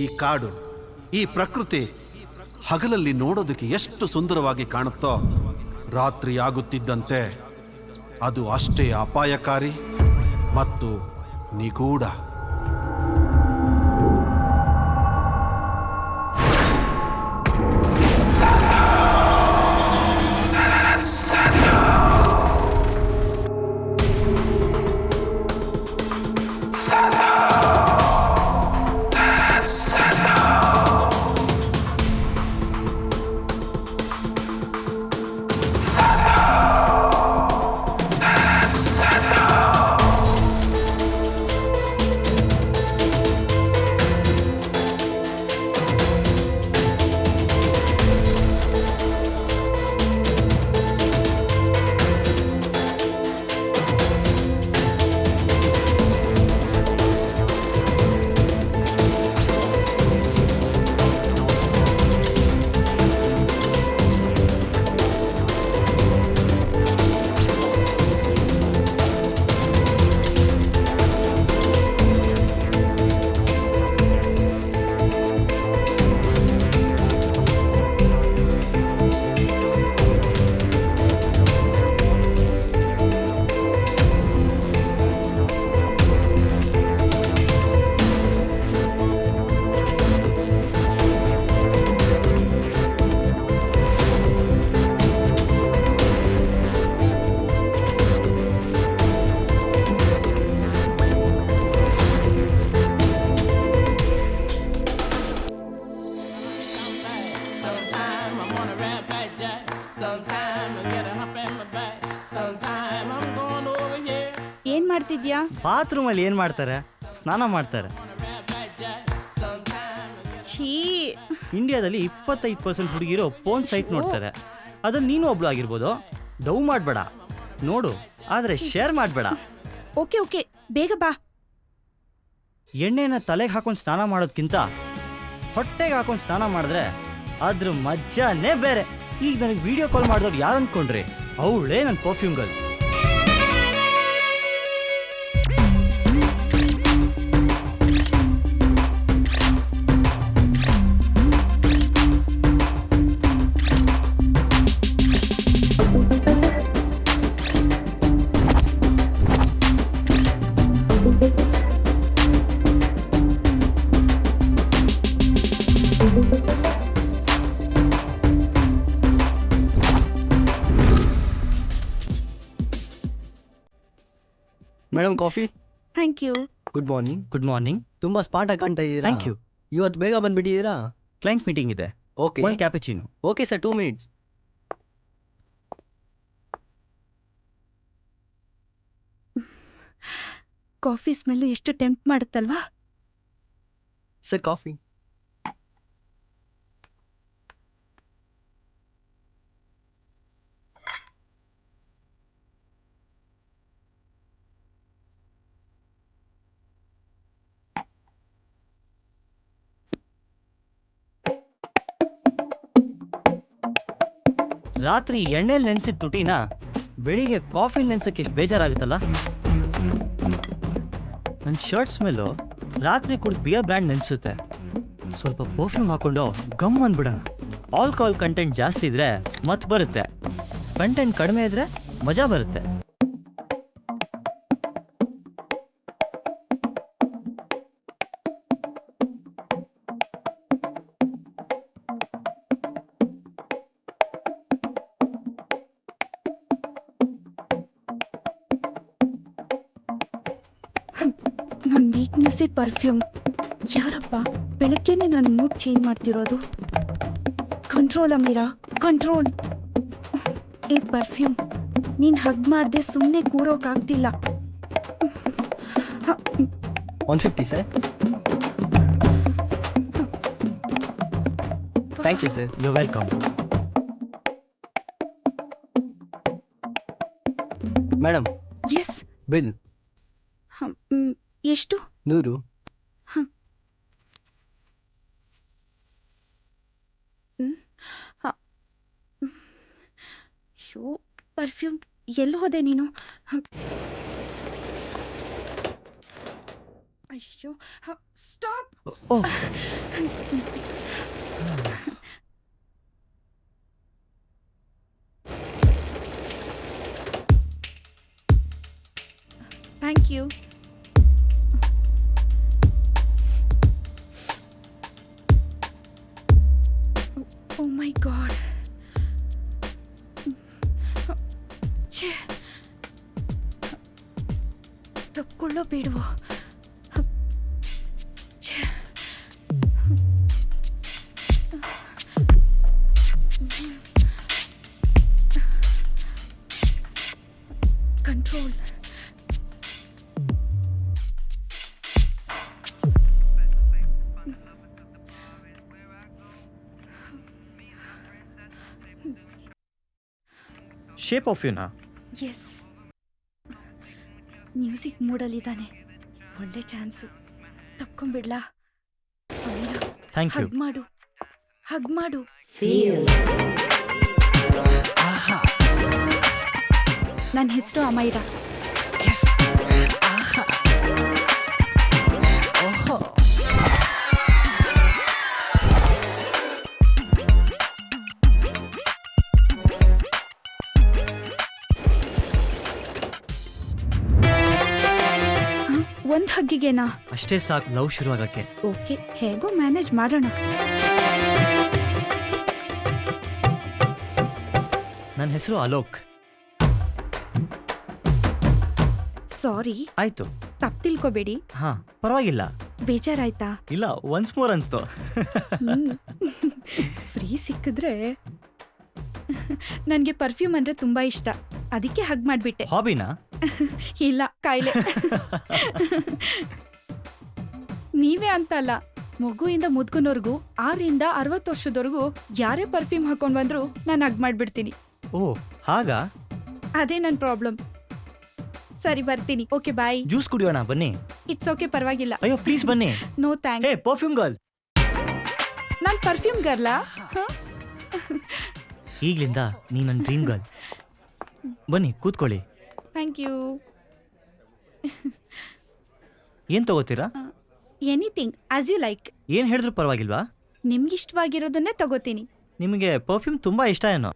ಈ ಕಾಡು, ಈ ಪ್ರಕೃತಿ ಹಗಲಲ್ಲಿ ನೋಡೋದಕ್ಕೆ ಎಷ್ಟು ಸುಂದರವಾಗಿ ಕಾಣುತ್ತೋ, ರಾತ್ರಿ ಆಗುತ್ತಿದ್ದಂತೆ ಅದು ಅಷ್ಟೇ ಅಪಾಯಕಾರಿ ಮತ್ತು ನಿಗೂಢ. ಏನ್ ಮಾಡ್ತಿದ್ಯಾ? ಬಾತ್ರೂಮ್ ಅಲ್ಲಿ ಏನ್ ಮಾಡ್ತಾರೆ? ಸ್ನಾನ ಮಾಡ್ತಾರೆ. ಛೀ, ಇಂಡಿಯಾದಲ್ಲಿ 25% ಹುಡುಗಿರು ಫೋನ್ ಸೈಟ್ ನೋಡ್ತಾರೆ. ಅದ್ರಲ್ಲಿ ನೀನು ಒಬ್ಳು ಆಗಿರ್ಬೋದು. ಡವ್ ಮಾಡಬೇಡ, ನೋಡು, ಆದ್ರೆ ಶೇರ್ ಮಾಡಬೇಡ. ಓಕೆ ಓಕೆ, ಬೇಗ ಬಾ. ಎಣ್ಣೆನ ತಲೆಗೆ ಹಾಕೊಂಡು ಸ್ನಾನ ಮಾಡೋದ್ಕಿಂತ ಹೊಟ್ಟೆಗೆ ಹಾಕೊಂಡು ಸ್ನಾನ ಮಾಡಿದ್ರೆ ಅದ್ರ ಮಜ್ಜಾನೇ ಬೇರೆ. ಈಗ ನನಗೆ ವಿಡಿಯೋ ಕಾಲ್ ಮಾಡಿದವ್ರು ಯಾರು ಅಂದ್ಕೊಂಡ್ರಿ? ಅವಳೇ ನನ್ನ perfume girl. Madam coffee. Thank you. Good morning. Good morning. ತುಂಬಾ ಸ್ಮಾರ್ಟ್ ಆಗಿ ಕಾಣ್ತಾ ಇದ್ದೀರಾ. ಥ್ಯಾಂಕ್ ಯು. ಇವತ್ತು ಬೇಗ ಬಂದ್ಬಿಟ್ಟಿದ್ದೀರಾ? ಕ್ಲೈಂಟ್ ಮೀಟಿಂಗ್ ಇದೆ. ಓಕೆ. ಒಂದು cappuccino. Okay sir, 2 minutes. Coffee smell ಎಷ್ಟು ಟೆಂಪ್ಟ್ ಮಾಡುತ್ತಲ್ವಾ? Sir coffee. ರಾತ್ರಿ ಎಣ್ಣೆಲಿ ನೆನೆಸಿದ ತುಟಿನ ಬೆಳಿಗ್ಗೆ ಕಾಫಿ ನೆನ್ಸಕ್ಕೆ ಎಷ್ಟು ಬೇಜಾರಾಗುತ್ತಲ್ಲ. ನನ್ನ ಶರ್ಟ್ ಸ್ಮೆಲ್ಲು ರಾತ್ರಿ ಕುಡಿದು ಬಿಯರ್ ಬ್ರ್ಯಾಂಡ್ ನೆನೆಸುತ್ತೆ. ಸ್ವಲ್ಪ ಪರ್ಫ್ಯೂಮ್ ಹಾಕೊಂಡು ಗಮ್ ಅಂದ್ಬಿಡೋಣ. ಆಲ್ಕೋಹಾಲ್ ಕಂಟೆಂಟ್ ಜಾಸ್ತಿ ಇದ್ರೆ ಮತ್ತೆ ಬರುತ್ತೆ, ಕಂಟೆಂಟ್ ಕಡಿಮೆ ಇದ್ರೆ ಮಜಾ ಬರುತ್ತೆ. ನನ್ನ ವೀಕ್ನೆಸ್ ಪರ್ಫ್ಯೂಮ್. ಯಾರಪ್ಪ ಬೆಳಗ್ಗೆನೆ ನನ್ನ ಮೂಡ್ ಚೇಂಜ್ ಮಾಡ್ತಿರೋದು? Control Amira, control. ಈ ಪರ್ಫ್ಯೂಮ್ ನೀನು ಹಗ್ ಮಾಡದೆ ಸುಮ್ಮನೆ ಕೂರೋಕ್ಕಾಗ್ತಿಲ್ಲ. 150 sir. Thank you sir. You welcome. Madam yes. Bill ಎಷ್ಟು? 100. ಶೋ ಪರ್ಫ್ಯೂಮ್ ಎಲ್ಲಿ ಹೋದೆ ನೀನು? ಅಯ್ಯೋ stop. Oh thank you. Oh my god. ಛೇ, ತಪ್ಕೊಳ್ಳೋ ಬೇಡವೋ? ಛೇ, ಕಂಟ್ರೋಲ್. ಶೇಪ್ ಆಫ್ ಯುನಾ? ಎಸ್, ಮ್ಯೂಸಿಕ್ ಮೂಡಲ್ಲಿದ್ದಾನೆ. ಒಳ್ಳೆ ಚಾನ್ಸು. ತಪ್ಕೊಂಡ್ಬಿಡ್ಲಾ? Amira, thank you. ಹಗ್ ಮಾಡು, ಹಗ್ ಮಾಡು. ನನ್ನ ಹೆಸರು ಅಮೈರಾ. ಒಂದ್ ಹಗ್ಗಿಗೆನಾ? ಅಷ್ಟೇ ಸಾಕು ಲವ್ ಶುರು ಆಗಕ್ಕೆ. ಓಕೆ, ಹೇಗೋ ಮ್ಯಾನೇಜ್ ಮಾಡೋಣ. ನನ್ನ ಹೆಸರು ಅಲೋಕ್. ಸಾರಿ, ಆಯ್ತು. ತಪ್ಪು ತಿಳ್ಕೊಬೇಡಿ. ಹಾ, ಪರವಾಗಿಲ್ಲ. ಬೇಜಾರಾಯ್ತಾ? ಇಲ್ಲ, ಒನ್ಸ್ ಮೋರ್ ಅನ್ಸ್ತು. ಫ್ರೀ ಸಿಕ್ಕಿದ್ರೆ. ನನಗೆ ಪರ್ಫ್ಯೂಮ್ ಅಂದ್ರೆ ತುಂಬಾ ಇಷ್ಟ, ಅದಕ್ಕೆ ಹಗ್ ಮಾಡ್ಬಿಟ್ಟೆ. ಹಾಬಿನಾ? ಇಲ್ಲ, ಕಾಯಿಲೆ. ನೀವೇ ಅಂತಲ್ಲ, ಮಗುವಿಂದ ಮುದ್ಕನವರೆಗೂ 6ರಿಂದ 60 ವರ್ಷದವರೆಗೂ ಯಾರೇ ಪರ್ಫ್ಯೂಮ್ ಹಾಕೊಂಡ್ ಬಂದ್ರು ನಾನು ಹಗ್ ಮಾಡ್ಬಿಡ್ತೀನಿ. ಓ ಹಾಗಾ? ಅದೇ ನನ್ನ ಪ್ರಾಬ್ಲಮ್. ಸರಿ, ಬರ್ತೀನಿ. ಓಕೆ, ಬಾಯ್. ಜ್ಯೂಸ್ ಕುಡಿಯೋಣ ಬನ್ನಿ. ಇಟ್ಸ್ ಓಕೆ, ಪರವಾಗಿಲ್ಲ. ಅಯ್ಯೋ ಪ್ಲೀಸ್ ಬನ್ನಿ. No hey thanks. Perfume girl. ನಾನು ಪರ್ಫ್ಯೂಮ್ ಗರ್ಲಾ? ಈಗ್ಲಿಂದ ನೀ ನನ್ನ ಡ್ರೀಮ್ ಗರ್ಲ್. ಬನ್ನಿ ಕೂತ್ಕೊಳ್ಳಿ. Thank you. ಏನ್ ತಗೋತೀರಾ? Anything as you like. ಏನ್ ಹೇಳಿದ್ರು ಪರವಾಗಿಲ್ವಾ? ನಿಮ್ಗಿಷ್ಟವಾಗಿರೋದನ್ನೇ ತಗೋತೀನಿ. ನಿಮಗೆ ಪರ್ಫ್ಯೂಮ್ ತುಂಬಾ ಇಷ್ಟ ಏನೋ?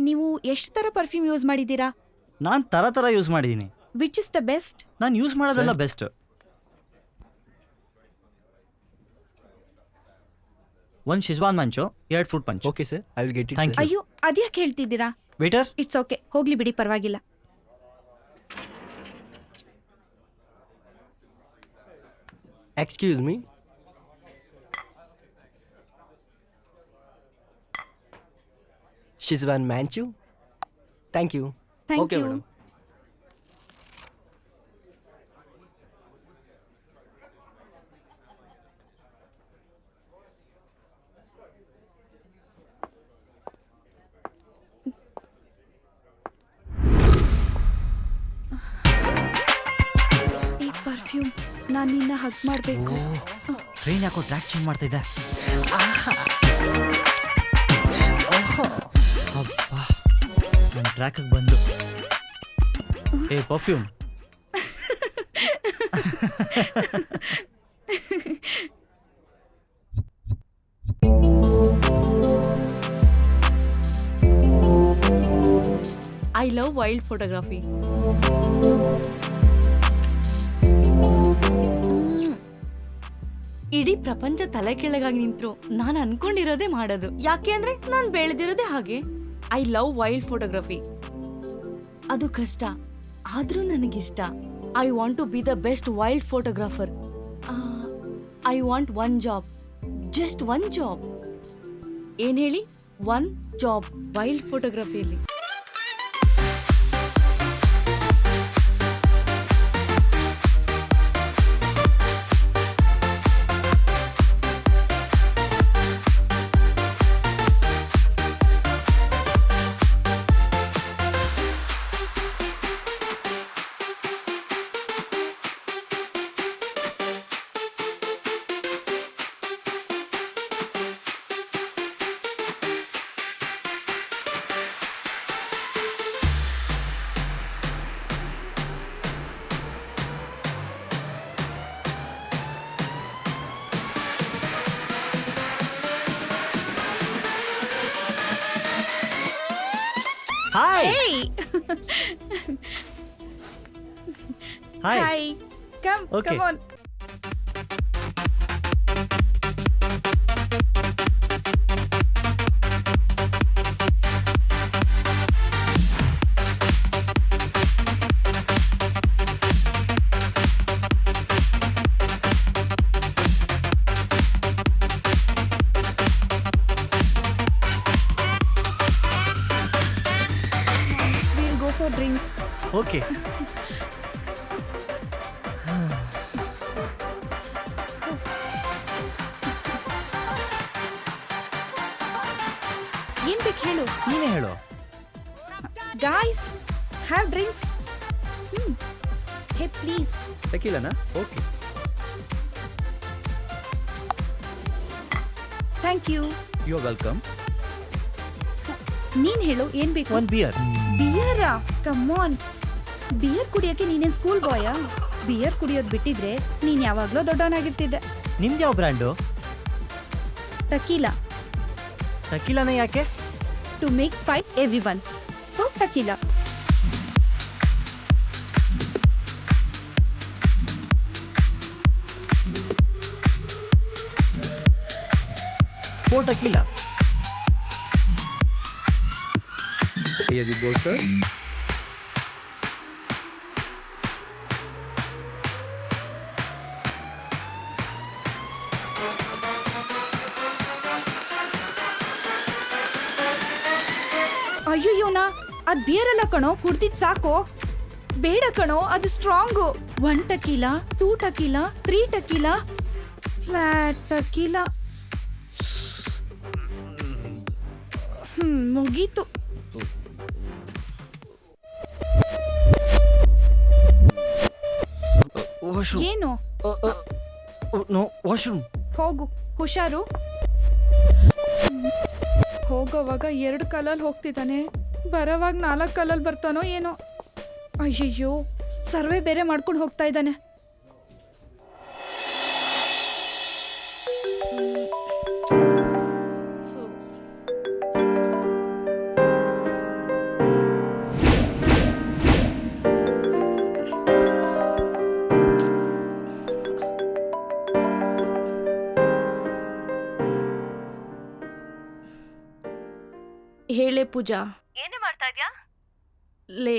ನೀವು ಎಷ್ಟು ಥರ ಪರ್ಫ್ಯೂಮ್ ಯೂಸ್ ಮಾಡಿದ್ದೀರಾ? ನಾನು ತರ ಯೂಸ್ ಮಾಡಿದ್ದೀನಿ. Which is the best? ನಾನು ಯೂಸ್ ಮಾಡೋದೆಲ್ಲ ಬೆಸ್ಟ್. ಒಂದು ಶಿಜ್ವಾನ್ ಮಂಚು, 2 fruit punch. Okay, sir. I will get it. Thank sir. you. ಅಯ್ಯೋ, ಅದ್ಯಾಕೆ ಹೇಳ್ತಿದ್ದೀರಾ? ವೇಟರ್. ಇಟ್ಸ್ ಓಕೆ, ಹೋಗ್ಲಿ ಬಿಡಿ, ಪರವಾಗಿಲ್ಲ. Excuse me. Shizwan Manchu. Thank you. Thank Okay, you. madam. ಈ ಪರ್ಫ್ಯೂಮ್ ನಾನು ನಿನ್ನ ಹಗ್ ಮಾಡಬೇಕು. ಟ್ರೈನ್ ಯಾಕೋ ಟ್ರ್ಯಾಕ್ ಚೇಂಜ್ ಮಾಡ್ತಾ ಇದೆ. ಅಬ್ಬಾ, ನನ್ನ ಟ್ರ್ಯಾಕಿಗೆ ಬಂದು. ಏ perfume. I love wild photography. ಇಡೀ ಪ್ರಪಂಚ ತಲೆ ಕೆಳಗಾಗಿ ನಿಂತ್ರು ನಾನು ಅನ್ಕೊಂಡಿರೋದೇ ಮಾಡೋದು. ಯಾಕೆ ಅಂದ್ರೆ ನಾನು ಬೆಳೆದಿರೋದೇ ಹಾಗೆ. I love wild photography. ಅದು ಕಷ್ಟ, ಆದ್ರೂ ನನಗಿಷ್ಟ. I want to be the best wild photographer. I want one job, just one job. ಏನ್ ಹೇಳಿ? ಒನ್ ಜಾಬ್ ವೈಲ್ಡ್ ಫೋಟೋಗ್ರಫಿಯಲ್ಲಿ. Hi Hey! Hi Hi. Come, Okay. come on. We'll go for drinks. Okay ಏನ್ ಬೇಕು ಹೇಳು. ನೀನೇ ಹೇಳು. Guys, have drinks. Hey, please. ಟೆಕೀಲಾನಾ? Okay. Thank you. You are welcome. ನೀನ್ ಹೇಳು ಏನ್ ಬೇಕು. One beer. ಬಿಯರಾ? Come on. ಬಿಯರ್ ಕುಡಿಯೋಕೆ ನೀನೇನ್ ಸ್ಕೂಲ್ ಬಾಯಾ? ಬಿಯರ್ ಕುಡಿಯೋದ್ ಬಿಟ್ಟಿದ್ರೆ ನೀನ್ ಯಾವಾಗ್ಲೂ ದೊಡ್ಡವನಾಗಿರ್ತಿದ್ದೆ. ನಿಮ್ದು ಯಾವ ಬ್ರ್ಯಾಂಡು? ಟಕೀಲಾ. ಟಕೀಲಾನೇ ಯಾಕೆ? To make fight everyone. So tequila. Four ಟಕೀಲಾ. Here you go, sir. ಅಯ್ಯೋಯ್ಯೋನಾ, ಅದ್ ಬಿಯರ್ ಅಲ್ಲ ಕಣೋ, ಕುಡ್ದಿದ್ ಸಾಕು. ಬೇಡ ಕಣೋ, ಅದು ಸ್ಟ್ರಾಂಗು. 1 ಟಕೀಲಾ, 2 ಟಕೀಲಾ, 3 ಟಕೀಲಾ, ಫ್ಲಾಟ್ ಟಕೀಲಾ. ಮುಗೀತು. ವಾಶ್ರೂಮ್. ಏನು? No washroom. ಹೋಗು, ಹುಷಾರು. ಹೋಗೋವಾಗ 2 ಕಾಲಲ್ಲಿ ಹೋಗ್ತಿದ್ದಾನೆ, ಬರೋವಾಗ 4 ಕಾಲಲ್ಲಿ ಬರ್ತಾನೋ ಏನೋ. ಅಯ್ಯಯ್ಯೋ, ಸರ್ವೆ ಬೇರೆ ಮಾಡ್ಕೊಂಡು ಹೋಗ್ತಾ ಇದ್ದಾನೆ. ಹೇಳೆ ಪೂಜಾ. ಏನೇ ಮಾಡ್ತಾ ಇದ್ಯಾ? ಲೇ,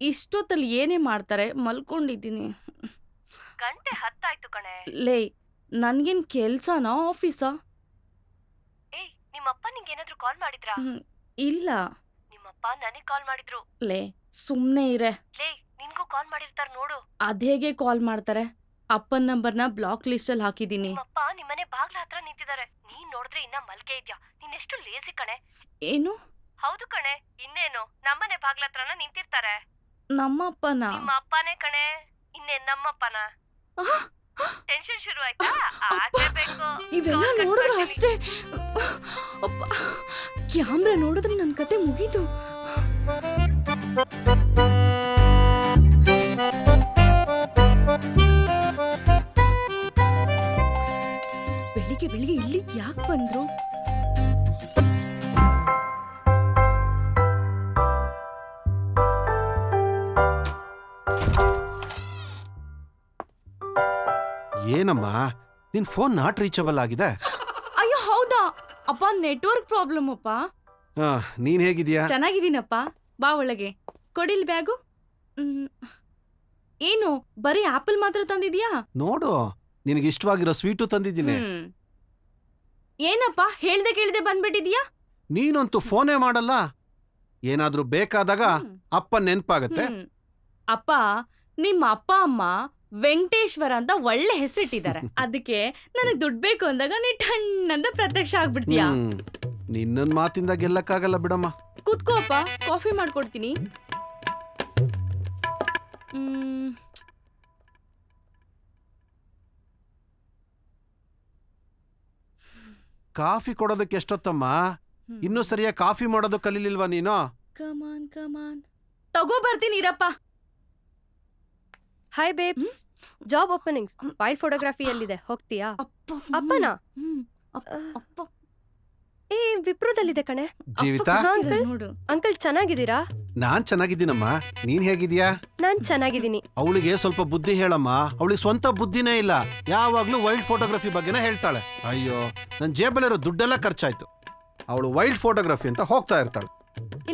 ಇಷ್ಟೊತ್ತಲ್ಲಿ ಏನೇ ಮಾಡ್ತಾರೆ, ಮಲ್ಕೊಂಡಿದ್ದೀನಿ. ಗಂಟೆ 10 ಆಯ್ತು ಕಣೆ. ಲೇ, ನನ್ಗೇನ್ ಕೆಲ್ಸನಾ ಆಫೀಸಾ? ಏಯ್, ನಿಮ್ಮಪ್ಪ ನಿಂಗೇನಾದ್ರೂ ಕಾಲ್ ಮಾಡಿದ್ರಾ? ಇಲ್ಲ. ನಿಮ್ಮಪ್ಪ ನನಗ್ ಕಾಲ್ ಮಾಡಿದ್ರು. ಲೇ, ಸುಮ್ನೆ ಇರೆ. ಲೇ, ನಿನ್ಗೂ ಕಾಲ್ ಮಾಡಿರ್ತಾರ ನೋಡು. ಅದೇಗೆ ಕಾಲ್ ಮಾಡ್ತಾರೆ? ಅಪ್ಪನ್ ನಂಬರ್ನ ಬ್ಲಾಕ್ ಲಿಸ್ಟ್ ಅಲ್ಲಿ ಹಾಕಿದೀನಿ. ನಿಮ್ಮಪ್ಪ ನಿಮ್ಮನೆ ಬಾಗ್ಲ ಹತ್ರ ನಿಂತಿದ್ದಾರೆ. ನೀನ್ ನೋಡಿದ್ರೆ ಇನ್ನ ಮಲ್ಗೆ ಇದ್ಯಾ. ನೀನೆಷ್ಟು ಲೇಸಿ ಕಣೆ. ಏನು? ಹೌದು ಕಣೆ, ಇನ್ನೇನು ನಮ್ಮನೆ ಬಾಗ್ಲ ಹತ್ರನ ನಿಂತಿರ್ತಾರೆ. ನಮ್ಮಪ್ಪನ? ನಿಮ್ಮ ಅಪ್ಪನೇ ಕಣೆ, ಇನ್ನೇನ್ ನಮ್ಮಪ್ಪನ. ಟೆನ್ಷನ್ ಶುರು ಆಯ್ತಾ? ಆಗ್ಲೇಬೇಕು. ಇವೆಲ್ಲ ನೋಡಿದ್ರೆ ಅಷ್ಟೇ. ಕ್ಯಾಮ್ರಾ ನೋಡಿದ್ರೆ ನನ್ ಕತೆ ಮುಗೀತು. ಬೆಳಿಗ್ಗೆ ಬೆಳಿಗ್ಗೆ ಇಲ್ಲಿ ಯಾಕೆ ಬಂದ್ರು? ಏನಮ್ಮ, ನಿನ್ ಫೋನ್ ನಾಟ್ ರೀಚಬಲ್ ಆಗಿದೆ. ಅಯ್ಯೋ ಹೌದಾ ಅಪ್ಪ, ನೆಟ್ವರ್ಕ್ ಪ್ರಾಬ್ಲಮ್ ಅಪ್ಪ. ನೀನ್ ಹೇಗಿದ್ಯಾ? ಚೆನ್ನಾಗಿದ್ದೀನಪ್ಪ. ಬಾ ಒಳಗೆ. ಕೊಡಿಲ್ ಬ್ಯಾಗು. ಏನು ಬರೀ ಆಪಲ್ ಮಾತ್ರ ತಂದಿದ್ಯಾ? ನೋಡು, ನಿನಗೆ ಇಷ್ಟವಾಗಿರೋ ಸ್ವೀಟು ತಂದಿದ್ದೀನಿ. ಏನಪ್ಪ ಹೇಳ್ದೆ ಕೇಳ್ದೆ ಬಂದ್ಬಿಟ್ಟಿದ್ಯಾ? ನೀನಂತೂ ಫೋನೇ ಮಾಡಲ್ಲ. ಏನಾದ್ರೂ ಬೇಕಾದಾಗ ಅಪ್ಪ ನೆನ್ಪಾಗತ್ತೆ. ಅಪ್ಪ, ನಿಮ್ಮ ಅಪ್ಪ ಅಮ್ಮ ವೆಂಕಟೇಶ್ವರ ಅಂತ ಒಳ್ಳೆ ಹೆಸರಿಟ್ಟಿದ್ದಾರೆ. ಅದಕ್ಕೆ ನನಗ್ ದುಡ್ಡು ಬೇಕು ಅಂದಾಗ ನೀ ಠಣ್ಣಂದ ಪ್ರತ್ಯಕ್ಷ ಆಗ್ಬಿಡ್ತೀಯಾ? ನಿನ್ನನ್ ಮಾತಿಂದ ಗೆಲ್ಲಕ್ಕಾಗಲ್ಲ ಬಿಡಮ್ಮ. ಕೂತ್ಕೋ ಅಪ್ಪ, ಕಾಫಿ ಮಾಡ್ಕೊಡ್ತೀನಿ. ಕಾಫಿ ಕೊಡೋದಕ್ಕೆ ಎಷ್ಟೊತ್ತಮ್ಮ? ಇನ್ನೂ ಸರಿಯಾಗಿ ಕಾಫಿ ಮಾಡೋದು ಕಲೀಲಿಲ್ವಾ ನೀನು? ಕಮಾನ್ ಕಮಾನ್, ತಗೋ ಬರ್ತೀನಿ ಇರಪ್ಪ. Hi babes, job openings wild ಫೋಟೋಗ್ರಫಿಯಲ್ಲಿದೆ, ಹೋಗ್ತೀಯಾ? ಅಪ್ಪ ಅಪ್ಪನಾ? ಅಪ್ಪ ಏ ವಿಪ್ರೋದಲ್ಲಿದೆ ಕಣೆ. ಜೀವಿತಾ ಹಾ, ಅಂಕಲ್. ನೋಡು. ಅಂಕಲ್ ಚೆನ್ನಾಗಿದ್ದೀರಾ? ನಾನ್ ಚೆನ್ನಾಗಿದ್ದೀನಮ್ಮ, ನೀನ್ ಹೇಗಿದ್ಯಾ? ನಾನ್ ಚೆನ್ನಾಗಿದ್ದೀನಿ. ಅವಳಿಗೆ ಸ್ವಲ್ಪ ಬುದ್ಧಿ ಹೇಳಮ್ಮ, ಅವಳಿಗೆ ಸ್ವಂತ ಬುದ್ಧಿನೇ ಇಲ್ಲ, ಯಾವಾಗ್ಲೂ ವೈಲ್ಡ್ ಫೋಟೋಗ್ರಫಿ ಬಗ್ಗೆನೇ ಹೇಳ್ತಾಳೆ. ಅಯ್ಯೋ, ನನ್ ಜೇಬಲ್ಲಿರೋ ದುಡ್ಡೆಲ್ಲ ಖರ್ಚಾಯ್ತು. ಅವಳು ವೈಲ್ಡ್ ಫೋಟೋಗ್ರಫಿ ಅಂತ ಹೋಗ್ತಾ ಇರ್ತಾಳೆ.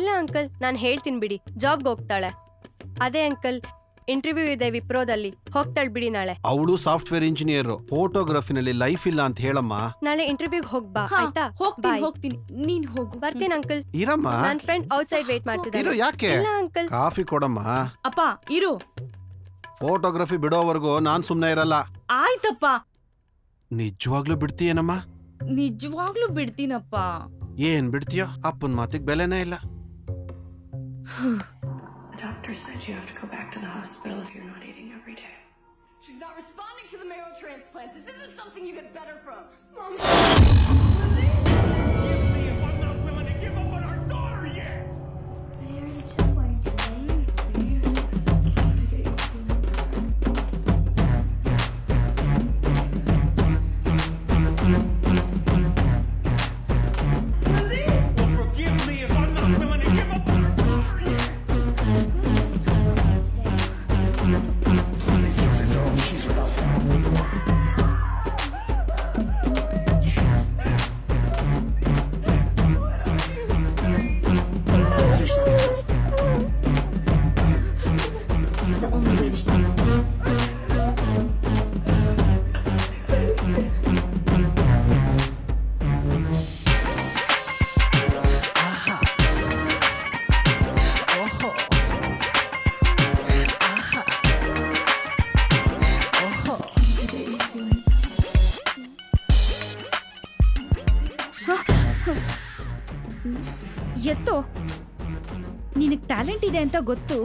ಇಲ್ಲ ಅಂಕಲ್, ನಾನ್ ಹೇಳ್ತೀನಿ ಬಿಡಿ, ಜಾಬ್ಗೆ ಹೋಗ್ತಾಳೆ. ಅದೇ ಅಂಕಲ್, ಇಂಟರ್ವ್ಯೂ ಇದೆ ವಿಪ್ರೋದಲ್ಲಿ, ಹೋಗ್ತಾಳೆ ಬಿಡಿ ನಾಳೆ. ಅವಳು ಸಾಫ್ಟ್ವೇರ್ ಇಂಜಿನಿಯರ್, ಫೋಟೋಗ್ರಫಿನಲ್ಲಿ ಲೈಫ್ ಇಲ್ಲ ಅಂತ ಹೇಳಮ್ಮ. ನಾಳೆ ಇಂಟರ್ವ್ಯೂಗೆ ಹೋಗ್ ಬಾ, ಹಾ, ಆಯ್ತಾ? ಹೋಗ್ತೀನಿ Bye. ಹೋಗ್ತೀನಿ, ನೀನ್ ಹೋಗು. ಬರ್ತೀನಿ ಅಂಕಲ್. ಇರಮ್ಮ, ನನ್ ಫ್ರೆಂಡ್ ಔಟ್ಸೈಡ್ ವೇಟ್ ಮಾಡ್ತಿದ್ದಾರೆ. ಇರು. ಯಾಕೆ? ಇಲ್ಲ ಅಂಕಲ್. ಕಾಫಿ ಕೊಡಮ್ಮ. ಅಪ್ಪ ಇರು. ಫೋಟೋಗ್ರಫಿ ಬಿಡೋವರೆಗೂ ನಾನ್ ಸುಮ್ನೆ ಇರಲ್ಲ. ಆಯ್ತಪ್ಪ, ನಿಜವಾಗ್ಲೂ ಬಿಡ್ತೀಯೇನಮ್ಮ? ನಿಜವಾಗ್ಲೂ ಬಿಡ್ತೀನಪ್ಪ. ಏನ್ ಬಿಡ್ತೀಯೋ? ಅಪ್ಪನ್ ಮಾತಿಗೆ ಬೆಲೆನೇ ಇಲ್ಲ. The doctor said you have to go back to the hospital if you're not eating every day. She's not responding to the marrow transplant. This isn't something you get better from. Mom. ಎತ್ತೋ, ನಿನಗ್ talent ಇದೆ ಅಂತ ಗೊತ್ತು,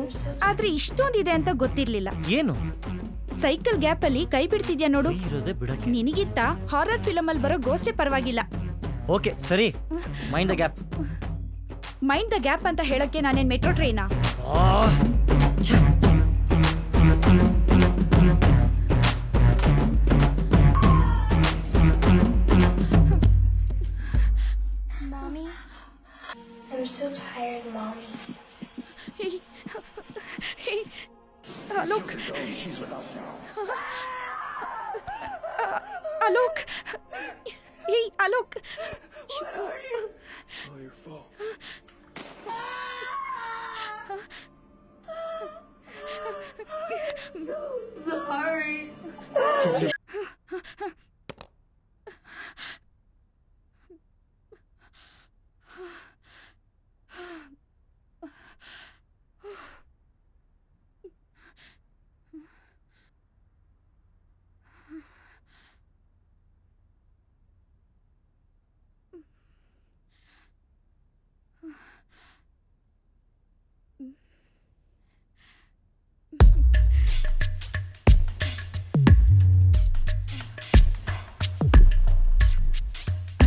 ಆದ್ರೆ ಇಷ್ಟೊಂದಿದೆ ಅಂತ ಗೊತ್ತಿರ್ಲಿಲ್ಲ. ಏನು cycle gap ಅಲ್ಲಿ ಕೈ ಬಿಡ್ತಿದ್ಯಾ ನೋಡು. ಇರೋದೇ ಬಿಡಕ್ಕೆ. ನಿನಗಿಂತ ಹಾರರ್ ಫಿಲಮ್ ಅಲ್ಲಿ ಬರೋ ಗೋಸ್ಟೇ ಪರವಾಗಿಲ್ಲ. ಓಕೆ ಸರಿ, mind the gap. Mind the gap ಅಂತ ಹೇಳಕ್ಕೆ ನಾನೇನ್ ಮೆಟ್ರೋ ಟ್ರೈನಾ? Mommy, I'm so tired, Mommy. Alok, Alok, ಏಯ್ Alok. Sorry.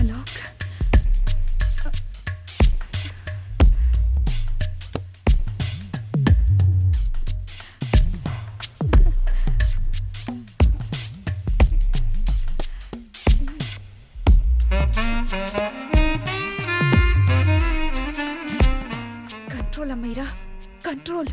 Alok, control Amaira, control.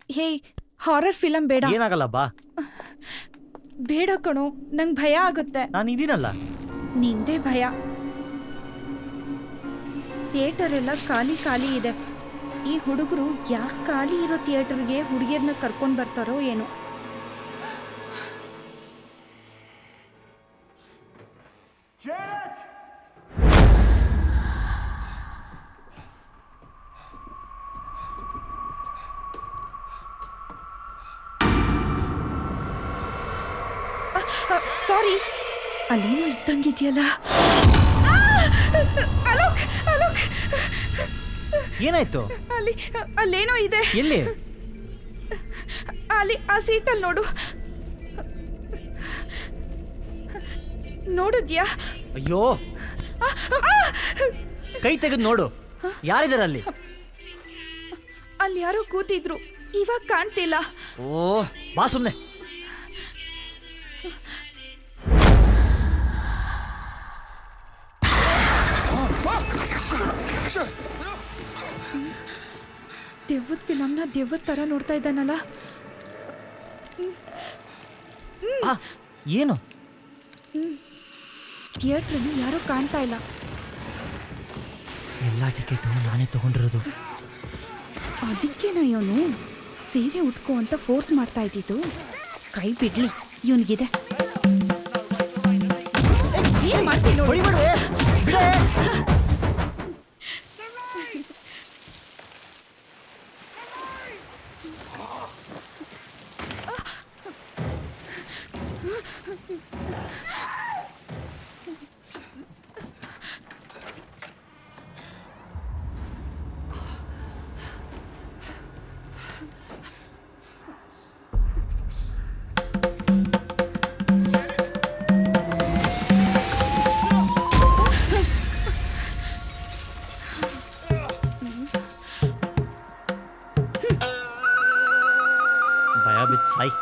Hey horror film ಬೇಡ. ಏನಾಗಲ್ಲ ಬಾ. ಬೇಡ ಕಣೋ, ನಂಗೆ ಭಯ ಆಗುತ್ತೆ. ನಾನು ಇದೀನಲ್ಲ. ನಿಂದೇ ಭಯ. ಥಿಯೇಟರ್ ಎಲ್ಲ ಖಾಲಿ ಖಾಲಿ ಇದೆ. ಈ ಹುಡುಗರು ಯಾಕೆ ಖಾಲಿ ಇರೋ ಥಿಯೇಟರ್ಗೆ ಹುಡುಗಿಯರನ್ನ ಕರ್ಕೊಂಡು ಬರ್ತಾರೋ ಏನೋ. ಸಾರಿ, ಅಲ್ಲೇನೋ ಇದ್ದಂಗಿದೆಯಲ್ಲ. ಅಲೋಕ್, ಅಲೋಕ್, ಏನಾಯ್ತು? ಅಲ್ಲೇನೋ ಇದೆ. ಎಲ್ಲಿ? ಅಲ್ಲಿ ಆ ಸೀಟಲ್ಲಿ ನೋಡು. ನೋಡಿದ್ಯಾ? ಅಯ್ಯೋ, ಕೈ ತೆಗೆದು ನೋಡು, ಯಾರಿದಾರೆ ಅಲ್ಲಿ? ಅಲ್ಲಿ ಯಾರೋ ಕೂತಿದ್ರು, ಇವಾಗ ಕಾಣ್ತಿಲ್ಲ. ಓ ಬಾ ಸುಮ್ನೆ. ದೆವ್ವದ ಫಿಲಮ್ನ ದೆವ್ವದ ತರ ನೋಡ್ತಾ ಇದ್ದಾನಲ್ಲ. ಏನು? ಥಿಯೇಟ್ರಲ್ಲಿ ಯಾರೋ ಕಾಣ್ತಾ ಇಲ್ಲ. ಎಲ್ಲ ಟಿಕೆಟು ನಾನೇ ತಗೊಂಡಿರೋದು. ಅದಕ್ಕೇನ ಇವನು ಸೀರೆ ಉಟ್ಕೋ ಅಂತ ಫೋರ್ಸ್ ಮಾಡ್ತಾ ಇದ್ದಿದ್ದು. ಕೈ ಬಿಡ್ಲಿ, ಇವನಿಗಿದೆ. ಏನ್ ಮಾಡ್ತೀನಿ ನೋಡಿ. ಭಯ ಬಿತ್ತು ಸಾಯಿ.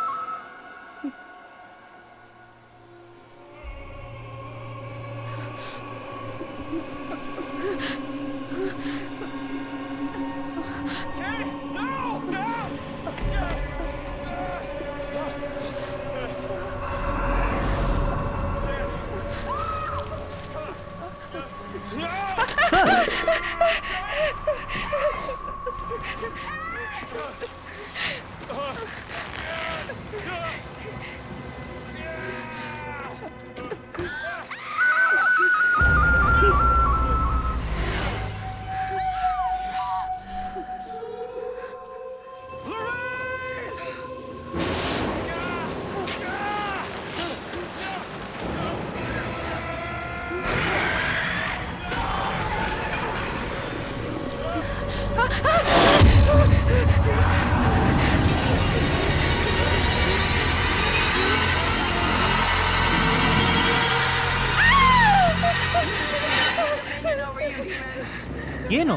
ಏನು?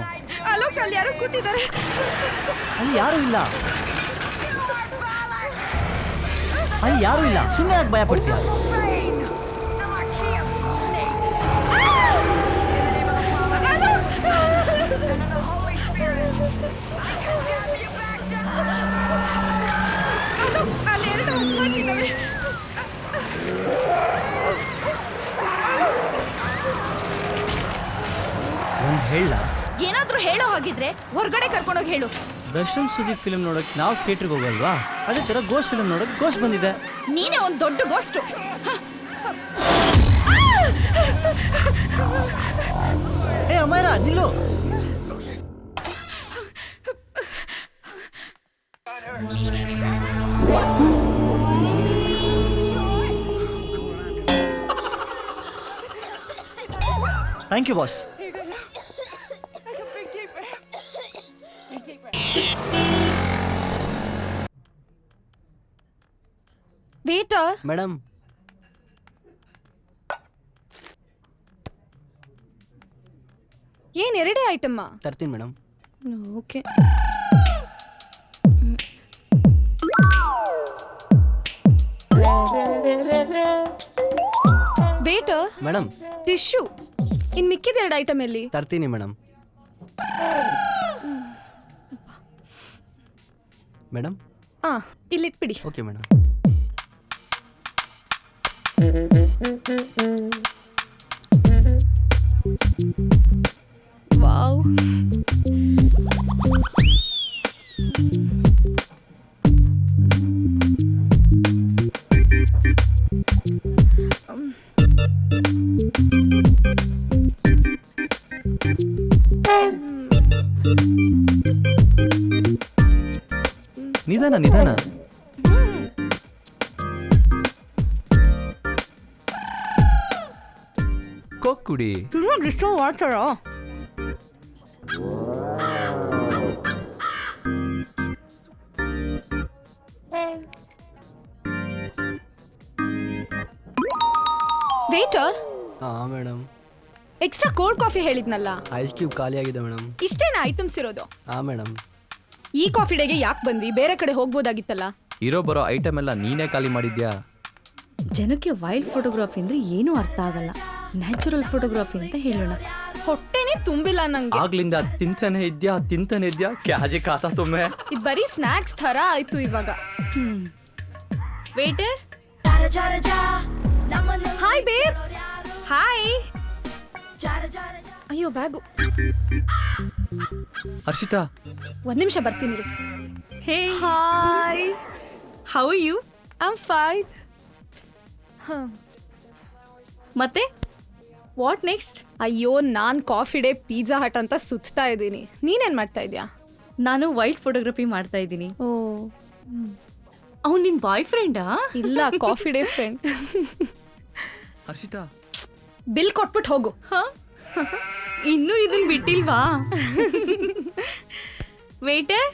ಅಲೋಕ್, ಅಲ್ಲಿ ಯಾರೋ ಕೂತಿದ್ದಾರೆ. ಅಲ್ಲಿ ಯಾರು ಇಲ್ಲ. ಅಲ್ಲಿ ಯಾರು ಇಲ್ಲ, ಸುಮ್ಮನೆ ಯಾಕೆ ಭಯ ಪಡ್ತೀಯ? ಅಲ್ಲಿ ಎರಡು ಮಾಡ್ತಿದ್ದಾವೆ. ಒಂದು ಹೇಳ. ಏನಾದ್ರೂ ಹೇಳೋ ಹಾಗಿದ್ರೆ ಹೊರಗಡೆ ಕರ್ಕೊಂಡೋಗಿ ಹೇಳು. ದರ್ಶನ್ ಸುದೀಪ್ ಫಿಲ್ಮ್ ನೋಡಕ್ ನಾವು ಥಿಯೇಟರ್ಗೆ ಹೋಗಲ್ವಾ? ಅದೇ ತರ ಗೋಸ್ಟ್ ಫಿಲ್ಮ್ ನೋಡಕ್ ಗೋಸ್ಟ್ ಬಂದಿದೆ. ನೀನೇ ಒಂದು ದೊಡ್ಡ ಗೋಸ್ಟು. ಏ ಅಮೈರಾ, ನಿಲ್ಲು. Thank you boss. Waiter, madam, ಏನ್ ಎರಡೇ ಐಟಮ್ಮ? ತರ್ತೀನಿ madam. Okay. Waiter, madam, tissue. ಇನ್ ಮಿಕ್ಕಿದ ಎರಡು ಐಟಮ್ ಎಲ್ಲಿ? ತರ್ತೀನಿ ಮೇಡಮ್. ಮೇಡಮ್. ಇಲ್ಲಿಟ್ಬಿಡಿ. Okay madam. ವಾವ್. ನಿಧಾನ ನಿಧಾನ. ಕೋಕ್ ಕುಡಿ. ಇಷ್ಟು ಮಾಡ್ತಾರ? ವೇಟರ್, ಹಾಂ ಮೇಡಮ್. ಎಕ್ಸ್ಟ್ರಾ ಕೋಲ್ಡ್ ಕಾಫಿ ಹೇಳಿದ್ನಲ್ಲ, ಐಸ್ ಕ್ಯೂಬ್ ಖಾಲಿ ಆಗಿದೆ ಮೇಡಮ್. ಇಷ್ಟೇನಾ ಐಟಮ್ಸ್ ಇರೋದು? ಹಾಂ ಮೇಡಮ್. ಈ ಕಾಫಿ ಡೇಗೆ ಯಾಕೆ ಬಂದ್ವಿ? ಬೇರೆ ಕಡೆ ಹೋಗ್ಬೋದಾಗಿತ್ತಲ್ಲ. ಇರೋ ಬರೋ ಐಟಮ್ ಎಲ್ಲ ನೀನೇ ಖಾಲಿ ಮಾಡಿದ್ಯಾ? ಜನಕ್ಕೆ ವೈಲ್ಡ್ ಫೋಟೋಗ್ರಫಿ ಅಂದ್ರೆ ಏನೂ ಅರ್ಥ ಆಗಲ್ಲ. ನ್ಯಾಚುರಲ್ ಫೋಟೋಗ್ರಫಿ ಅಂತ ಹೇಳೋಣ. ಹೊಟ್ಟೆನೇ ತುಂಬಿಲ್ಲ ನಂಗೆ. ಆಗ್ಲಿಂದ ತಿಂತಾನೆ ಇದ್ಯಾ ಕ್ಯಾಜೆ ಖಾತಾ ತುಮ್ಮೆ. ಇದು ಬರೀ ಸ್ನಾಕ್ಸ್ ತರ ಆಯ್ತು ಇವಾಗ. Waiter, hi babes. ಹಾಯ್. ಅಯ್ಯೋ ಬ್ಯಾಗು. ಹರ್ಷಿತಾ, ಒಂದ್ ನಿಮಿಷ ಬರ್ತೀನಿ. Hey, hi. How are you? I am fine. ಮತ್ತೆ ವಾಟ್ ನೆಕ್ಸ್ಟ್? ಅಯ್ಯೋ, ನಾನ್ ಕಾಫಿ ಡೇ ಪಿಜ್ಜಾ ಹಟ್ ಅಂತ ಸುತ್ತಾ ಇದ್ದೀನಿ. ನೀನೇನ್ ಮಾಡ್ತಾ ಇದ್ಯಾ? ನಾನು ವೈಲ್ಡ್ ಫೋಟೋಗ್ರಫಿ ಮಾಡ್ತಾ ಇದ್ದೀನಿ. ಓ, ಅವ್ನು ನಿನ್ ಬಾಯ್ ಫ್ರೆಂಡಾ? ಇಲ್ಲ, coffee day friend. Harshita, bill ಕೊಟ್ಬಿಟ್ಟು ಹೋಗು. ಇನ್ನೂ ಇದನ್ ಬಿಟ್ಟಿಲ್ವಾ? ವೇಟರ್.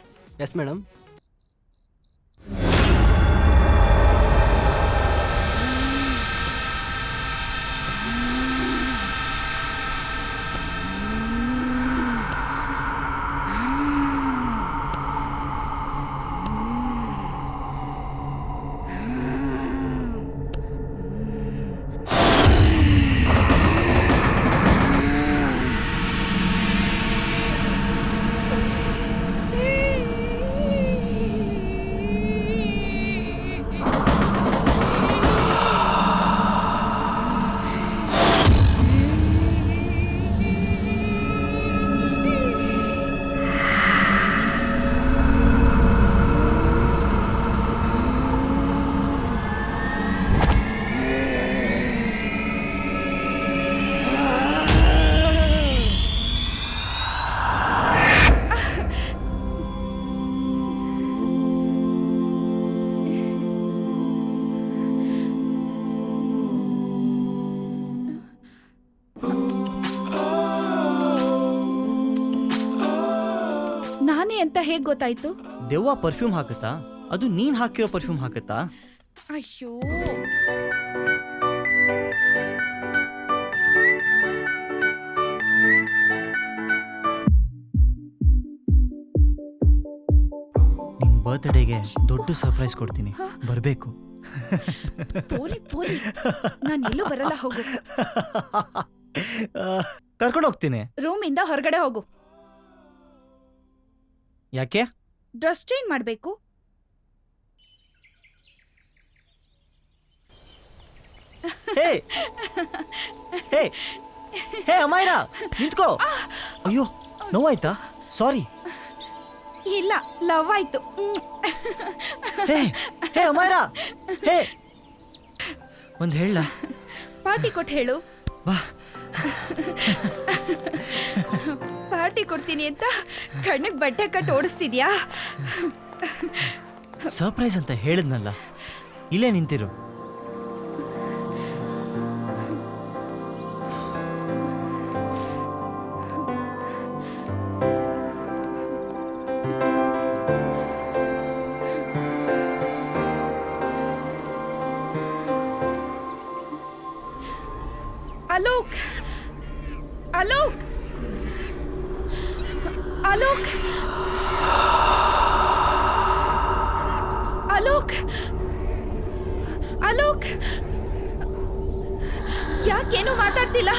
Yes madam. ನಾನೇ ಅಂತ ಹೇಗ್ ಗೊತ್ತಾಯ್ತು? ದೆವ್ವ ಪರ್ಫ್ಯೂಮ್ ಹಾಕುತ್ತಾ? ಅದು ನೀನ್ ಹಾಕಿರೋ ಪರ್ಫ್ಯೂಮ್ ಹಾಕುತ್ತಾ? ಅಯ್ಯೋ, ನಿನ್ ಬರ್ತ್ಡೇಗೆ ದೊಡ್ಡ ಸರ್ಪ್ರೈಸ್ ಕೊಡ್ತೀನಿ, ಬರ್ಬೇಕು. ಪೋಲಿ ಪೋಲಿ, ನಾನು ಎಲ್ಲೂ ಬರಲ್ಲ, ಹೋಗು. ಕರ್ಕೊಂಡು ಹೋಗ್ತೀನಿ. ರೂಮಿಂದ ಹೊರಗಡೆ ಹೋಗು. ಯಾಕೆ? ಡ್ರೆಸ್ ಚೇಂಜ್ ಮಾಡ್ಬೇಕು. ಹೇ ಹೇ ಹೇ ಅಮೈರಾ, ನಿಂತ್ಕೋ. ಅಯ್ಯೋ, ನೋವಾಯ್ತಾ? ಸಾರಿ. ಇಲ್ಲ, ಲವ್ ಆಯ್ತು. ಹೇ ಹೇ ಅಮೈರಾ, ಹೇ ಒಂದ್ ಹೇಳ. ಪಾರ್ಟಿ ಕೊಟ್ಟು ಹೇಳು. ಬಾ. ಪಾರ್ಟಿ ಕೊಡ್ತೀನಿ ಅಂತ ಕಣ್ಣಿಗೆ ಬಟ್ಟೆ ಕಟ್ಟು ಓಡಿಸ್ತಿದ್ಯಾ? ಸರ್ಪ್ರೈಸ್ ಅಂತ ಹೇಳಿದ್ನಲ್ಲ, ಇಲ್ಲೇ ನಿಂತಿರು. ಅಲೋಕ್, ಅಲೋಕ್, ಅಲೋಕ್, ಅಲೋಕ್, ಅಲೋಕ್, ಯಾಕೇನು ಮಾತಾಡ್ತಿಲ್ಲ?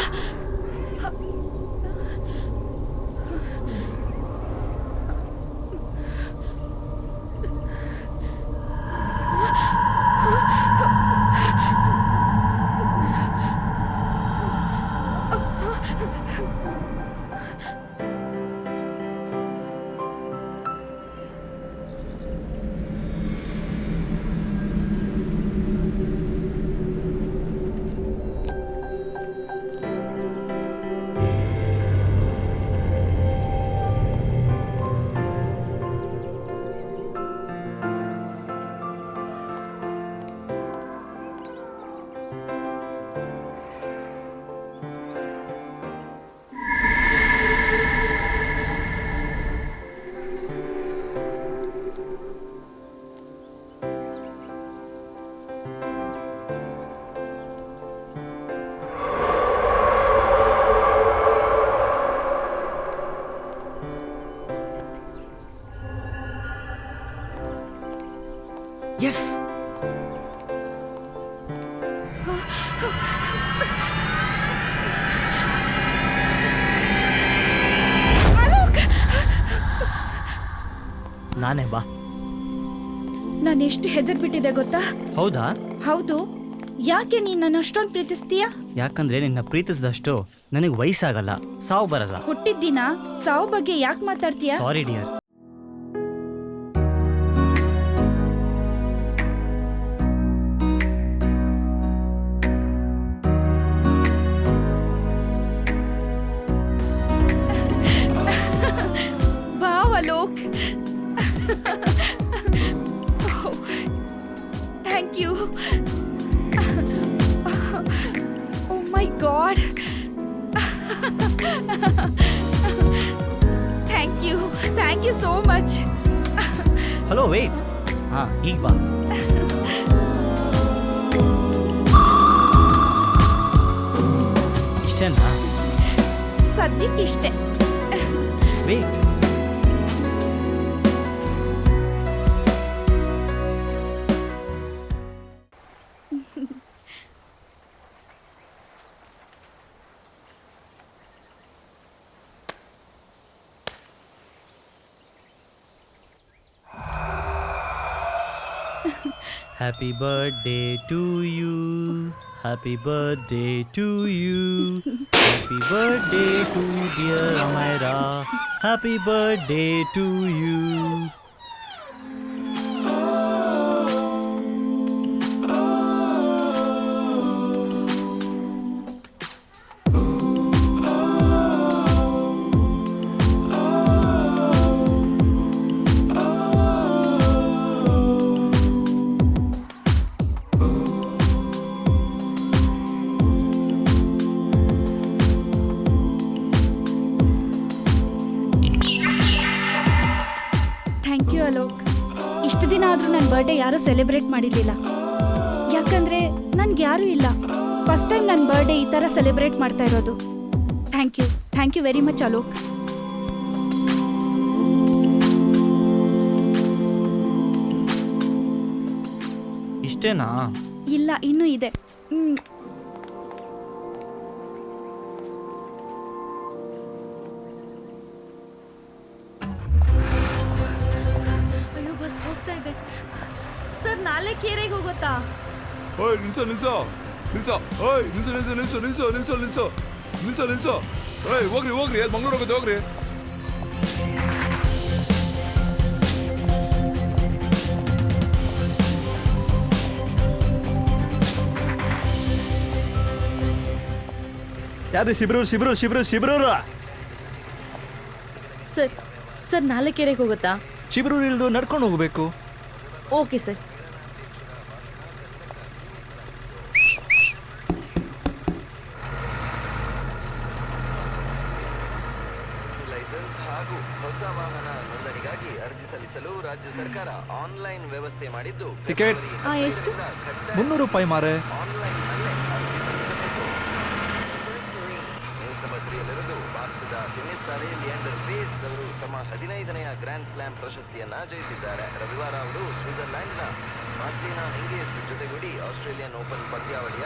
ಎಸ್. ನಾನೇ ಬಾ. ನಾನು ಎಷ್ಟು ಹೆದರ್ಬಿಟ್ಟಿದೆ ಗೊತ್ತಾ? ಹೌದಾ? ಹೌದು. ಯಾಕೆ ನೀನ್ ನನ್ನ ಅಷ್ಟೊಂದು ಪ್ರೀತಿಸ್ತೀಯ? ಯಾಕಂದ್ರೆ ನಿನ್ನ ಪ್ರೀತಿಸಿದಷ್ಟು ನನಗೆ ವಯಸ್ಸಾಗಲ್ಲ, ಸಾವು ಬರಲ್ಲ. ಹುಟ್ಟಿದ ದಿನ ಸಾವು ಬಗ್ಗೆ ಯಾಕೆ ಮಾತಾಡ್ತೀಯ? Sorry dear. Wow Alok, thank you. Oh my god, thank you so much. Hello, wait. ಹಾ, ಈಗ ಬಾ. ಇಷ್ಟೇನಾ? ಸದ್ಯಕ್ಕಿಷ್ಟೇ. Wait. Happy birthday to you. Happy birthday to you. Happy birthday to dear Amira. Happy birthday to you. Thank you Alok. ಇಷ್ಟು ದಿನ ಆದರೂ ನನ್ನ birthday ಯಾರೂ ಸೆಲೆಬ್ರೇಟ್ ಮಾಡಿರಲಿಲ್ಲ. ಯಾಕಂದರೆ ನನ್ಗೆ ಯಾರೂ ಇಲ್ಲ. ಫಸ್ಟ್ ಟೈಮ್ ನನ್ನ ಬರ್ಡೇ ಈ ಥರ ಸೆಲೆಬ್ರೇಟ್ ಮಾಡ್ತಾ ಇರೋದು. Thank you very much Alok. ಇಷ್ಟೇನಾ? ಇಲ್ಲ, ಇನ್ನೂ ಇದೆ. ಅಯ್ಯೋ, ಬಸ್ ಹೋಗ್ತಾ ಇದೆ ಸರ್. ನಾಳೆ ಕೇರೆಗೆ ಹೋಗುತ್ತಾ? ಓಯ್ ನಿಲ್ಸೋ ನಿಲ್ಸೋ ನಿಲ್ಸೋ ಓಯ್ ನಿಲ್ಸೋ ನಿಲ್ಸೋ ನಿಲ್ಸೋ ನಿಲ್ಸೋ ನಿಲ್ಸೋ ನಿಲ್ಸೋ ನಿಲ್ಸೋ ನಿಲ್ಸೋ ಓಯ್ ಹೋಗ್ರಿ ಹೋಗ್ರಿ, ಅದು ಮಂಗ್ಳೂರು ಹೋಗುತ್ತೆ, ಹೋಗ್ರಿ. ಯಾವ್ದು? ಶಿಬ್ರೂರ್. ಸರ್ ನಾಳೆ ಕೆರೆಗೆ ಹೋಗುತ್ತಾ? ಶಿಬ್ರೂರ್ ಇಳಿದು ನಡ್ಕೊಂಡು ಹೋಗ್ಬೇಕು. Okay sir. ಲೈಸೆನ್ಸ್ ಹಾಗೂ ಹೊಸ ವಾಹನ ನೋಂದಣಿಗಾಗಿ ಅರ್ಜಿ ಸಲ್ಲಿಸಲು ರಾಜ್ಯ ಸರ್ಕಾರ ಆನ್ಲೈನ್ ವ್ಯವಸ್ಥೆ ಮಾಡಿದ್ದು. ಟಿಕೆಟ್ ಎಷ್ಟು? 300 ರೂಪಾಯಿ ಮಾರೆ. ಮೇಲ್ಸಭದ್ರಿಯಲ್ಲಿರುವುದು ಭಾರತದ ಟೆನ್ನಿಸ್ ತಾರೆ ಲಿಯಾಂಡರ್ ಪೇಸ್ ಅವರು ತಮ್ಮ 15ನೇ ಗ್ರ್ಯಾಂಡ್ ಸ್ಲಾಮ್ ಪ್ರಶಸ್ತಿಯನ್ನ ಜಯಿಸಿದ್ದಾರೆ. ರವಿವಾರ ಅವರು ಸ್ವಿಟ್ಜರ್ಲ್ಯಾಂಡ್ನ ಮಾರ್ಟಿನಾ ಹಿಂಗಿಸ್ ಜೊತೆಗೂಡಿ ಆಸ್ಟ್ರೇಲಿಯನ್ ಓಪನ್ ಪಂದ್ಯಾವಳಿಯ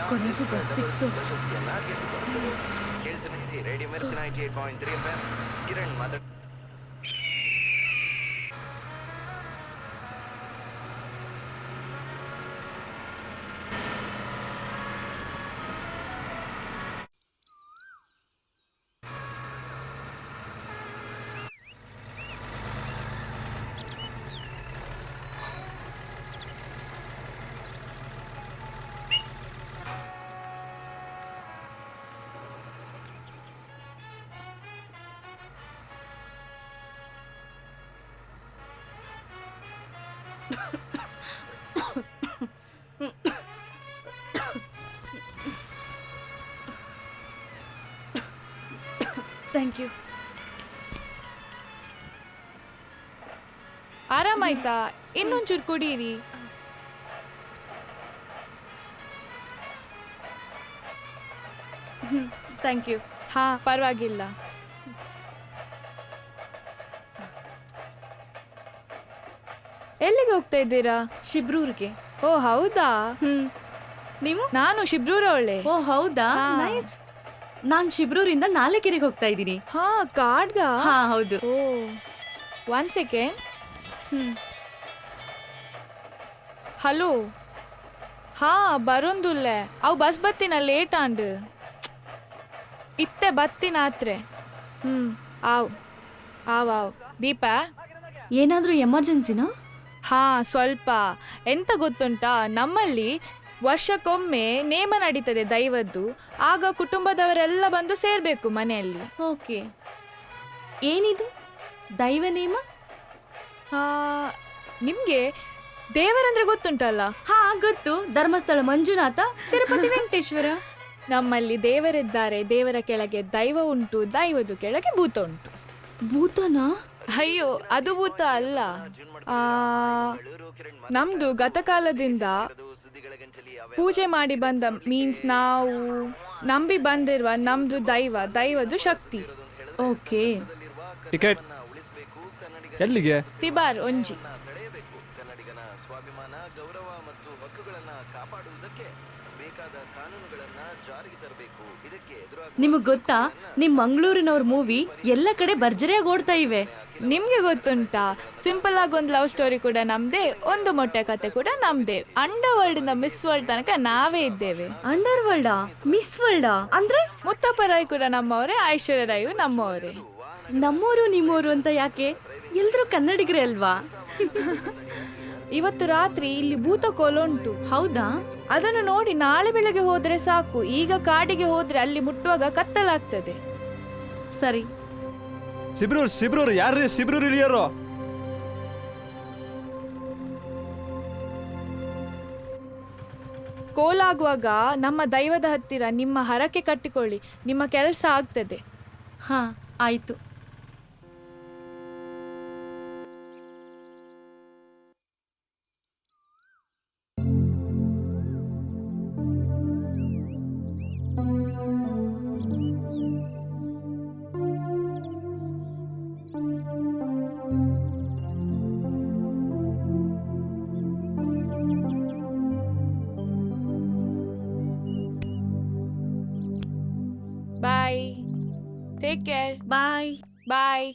ಪ್ರಶಸ್ತಿಯನ್ನ ಗೆದ್ದುಕೊಂಡರು. ಕೇಳಿಸಿ ರೇಡಿಯೋ ಮಿರ್ಚ್ 98.3 FM. ಕಿರಣ್ ಮಾತಾಡ. Thank you. ಆರಾಮಾಯ್ತಾ? ಇನ್ನೊಂಚೂರು ಕುಡೀರಿ. Thank you. ಹಾ, ಪರವಾಗಿಲ್ಲ. ಎಲ್ಲಿಗೆ ಹೋಗ್ತಾ ಇದ್ದೀರಾ? ಶಿಬ್ರೂರ್ಗೆ. ಓ ಹೌದಾ? ನೀವು? ನಾನು ಶಿಬ್ರೂರವಳೆ. ಓ ಹೌದಾ, ನೈಸ್. ನಾನ್ ಶಿಬ್ರೂರಿಂದ ನಾಲೆಕೆರೆಗೆ ಹೋಗ್ತಾ ಇದ್ದೀನಿ. ಹಾ, ಕಾಡ್ಗ? ಹಾ ಹೌದು. ಓ 1 ಸೆಕೆಂಡ್. ಹಲೋ. ಹಾ ಬರೊಂದುಲ್ಲೆ ಅವು ಬಸ್ ಬತ್ತಿನ ಲೇಟ್ ಆಂಡ್ ಇತ್ತೆ ಬತ್ತಿನ ಆತ್ರೆ. ಆವ್ ಆವ್ ಆವ್ ದೀಪ. ಏನಾದ್ರೂ ಎಮರ್ಜೆನ್ಸಿನಾ? ಹಾ ಸ್ವಲ್ಪ. ಎಂತ ಗೊತ್ತುಂಟಾ, ನಮ್ಮಲ್ಲಿ ವರ್ಷಕ್ಕೊಮ್ಮೆ ನೇಮ ನಡೀತದೆ ದೈವದ್ದು. ಆಗ ಕುಟುಂಬದವರೆಲ್ಲ ಬಂದು ಸೇರ್ಬೇಕು ಮನೆಯಲ್ಲಿ. ಓಕೆ. ಏನಿದು ದೈವ ನೇಮ? ನಿಮ್ಗೆ ದೇವರಂದ್ರೆ ಗೊತ್ತುಂಟಲ್ಲ? ಹಾ ಗೊತ್ತು. ಧರ್ಮಸ್ಥಳ ಮಂಜುನಾಥ, ತಿರುಪತಿ ವೆಂಕಟೇಶ್ವರ. ನಮ್ಮಲ್ಲಿ ದೇವರಿದ್ದಾರೆ, ದೇವರ ಕೆಳಗೆ ದೈವ ಉಂಟು, ದೈವದ ಕೆಳಗೆ ಭೂತ ಉಂಟು. ಭೂತನಾ? ಅಯ್ಯೋ ಅದು ಭೂತ ಅಲ್ಲ. ನಮ್ದು ಗತಕಾಲದಿಂದ ಪೂಜೆ ಮಾಡಿ ಬಂದ ಮೀನ್ಸ್ ನಾವು ನಂಬಿ ಬಂದಿರುವ ನಮ್ದು ದೈವದು ಶಕ್ತಿ. ಓಕೆ. ಟಿಕೆಟ್ ಎಲ್ಲಿಗೆ? ತಿಬಾರ್ ಒಂಜಿ. ಕನ್ನಡಿಗನ ಸ್ವಾಭಿಮಾನ, ಗೌರವ ಮತ್ತು ಹಕ್ಕುಗಳನ್ನ ಕಾಪಾಡುವುದಕ್ಕೆ ಬೇಕಾದ ಕಾನೂನುಗಳನ್ನ ಜಾರಿಗೆ ತರಬೇಕು. ಇದಕ್ಕೆ ನಿಮಗ್ ಗೊತ್ತಾ, ನಿಮ್ ಮಂಗಳೂರಿನವ್ರ ಮೂವಿ ಎಲ್ಲ ಕಡೆ ಭರ್ಜರಿಯಾಗಿ ಓಡ್ತಾ ಇವೆ. ನಿಮ್ಗೆ ಗೊತ್ತುಂಟಾ, ಸಿಂಪಲ್ ಆಗಿ ಒಂದು ಲವ್ ಸ್ಟೋರಿ ಕೂಡ ನಮ್ದೇ, ಒಂದು ಮೊಟ್ಟೆ ಕತೆ ಕೂಡ ನಮ್ದೇ. ಅಂಡರ್ ವರ್ಲ್ಡ್ ಇಂದ ಮಿಸ್ ವರ್ಲ್ಡ್ ತನಕ ನಾವೇ ಇದ್ದೇವೆ. ಅಂಡರ್ ವರ್ಲ್ಡ್, ಮಿಸ್ ವರ್ಲ್ಡ್ ಅಂದ್ರೆ? ಮುತ್ತಪ್ಪ ರಾಯ್ ಕೂಡ ನಮ್ಮವರೇ, ಐಶ್ವರ್ಯ ರಾಯು ನಮ್ಮವರೇ. ನಮ್ಮೋರು ನಿಮ್ಮೋರು ಅಂತ ಯಾಕೆ? ಎಲ್ರೂ ಕನ್ನಡಿಗರೇ ಅಲ್ವಾ? ಇವತ್ತು ರಾತ್ರಿ ಇಲ್ಲಿ ಭೂತ ಕೋಲುಂಟು. ಹೌದಾ? ಅದನ್ನು ನೋಡಿ ನಾಳೆ ಬೆಳಗ್ಗೆ ಹೋದ್ರೆ ಸಾಕು. ಈಗ ಕಾಡಿಗೆ ಹೋದ್ರೆ ಅಲ್ಲಿ ಮುಟ್ಟುವಾಗ ಕತ್ತಲಾಗ್ತದೆ. ಸರಿ. ಶಿಬ್ರೂರ್ ಯಾರ್ರೀ ಶಿಬ್ರೂರ್ ಇಳಿಯೋರು? ಕೋಲಾಗುವಾಗ ನಮ್ಮ ದೈವದ ಹತ್ತಿರ ನಿಮ್ಮ ಹರಕೆ ಕಟ್ಟಿಕೊಳ್ಳಿ, ನಿಮ್ಮ ಕೆಲಸ ಆಗ್ತದೆ. ಹಾ ಆಯ್ತು. Bye. Take care. Bye bye.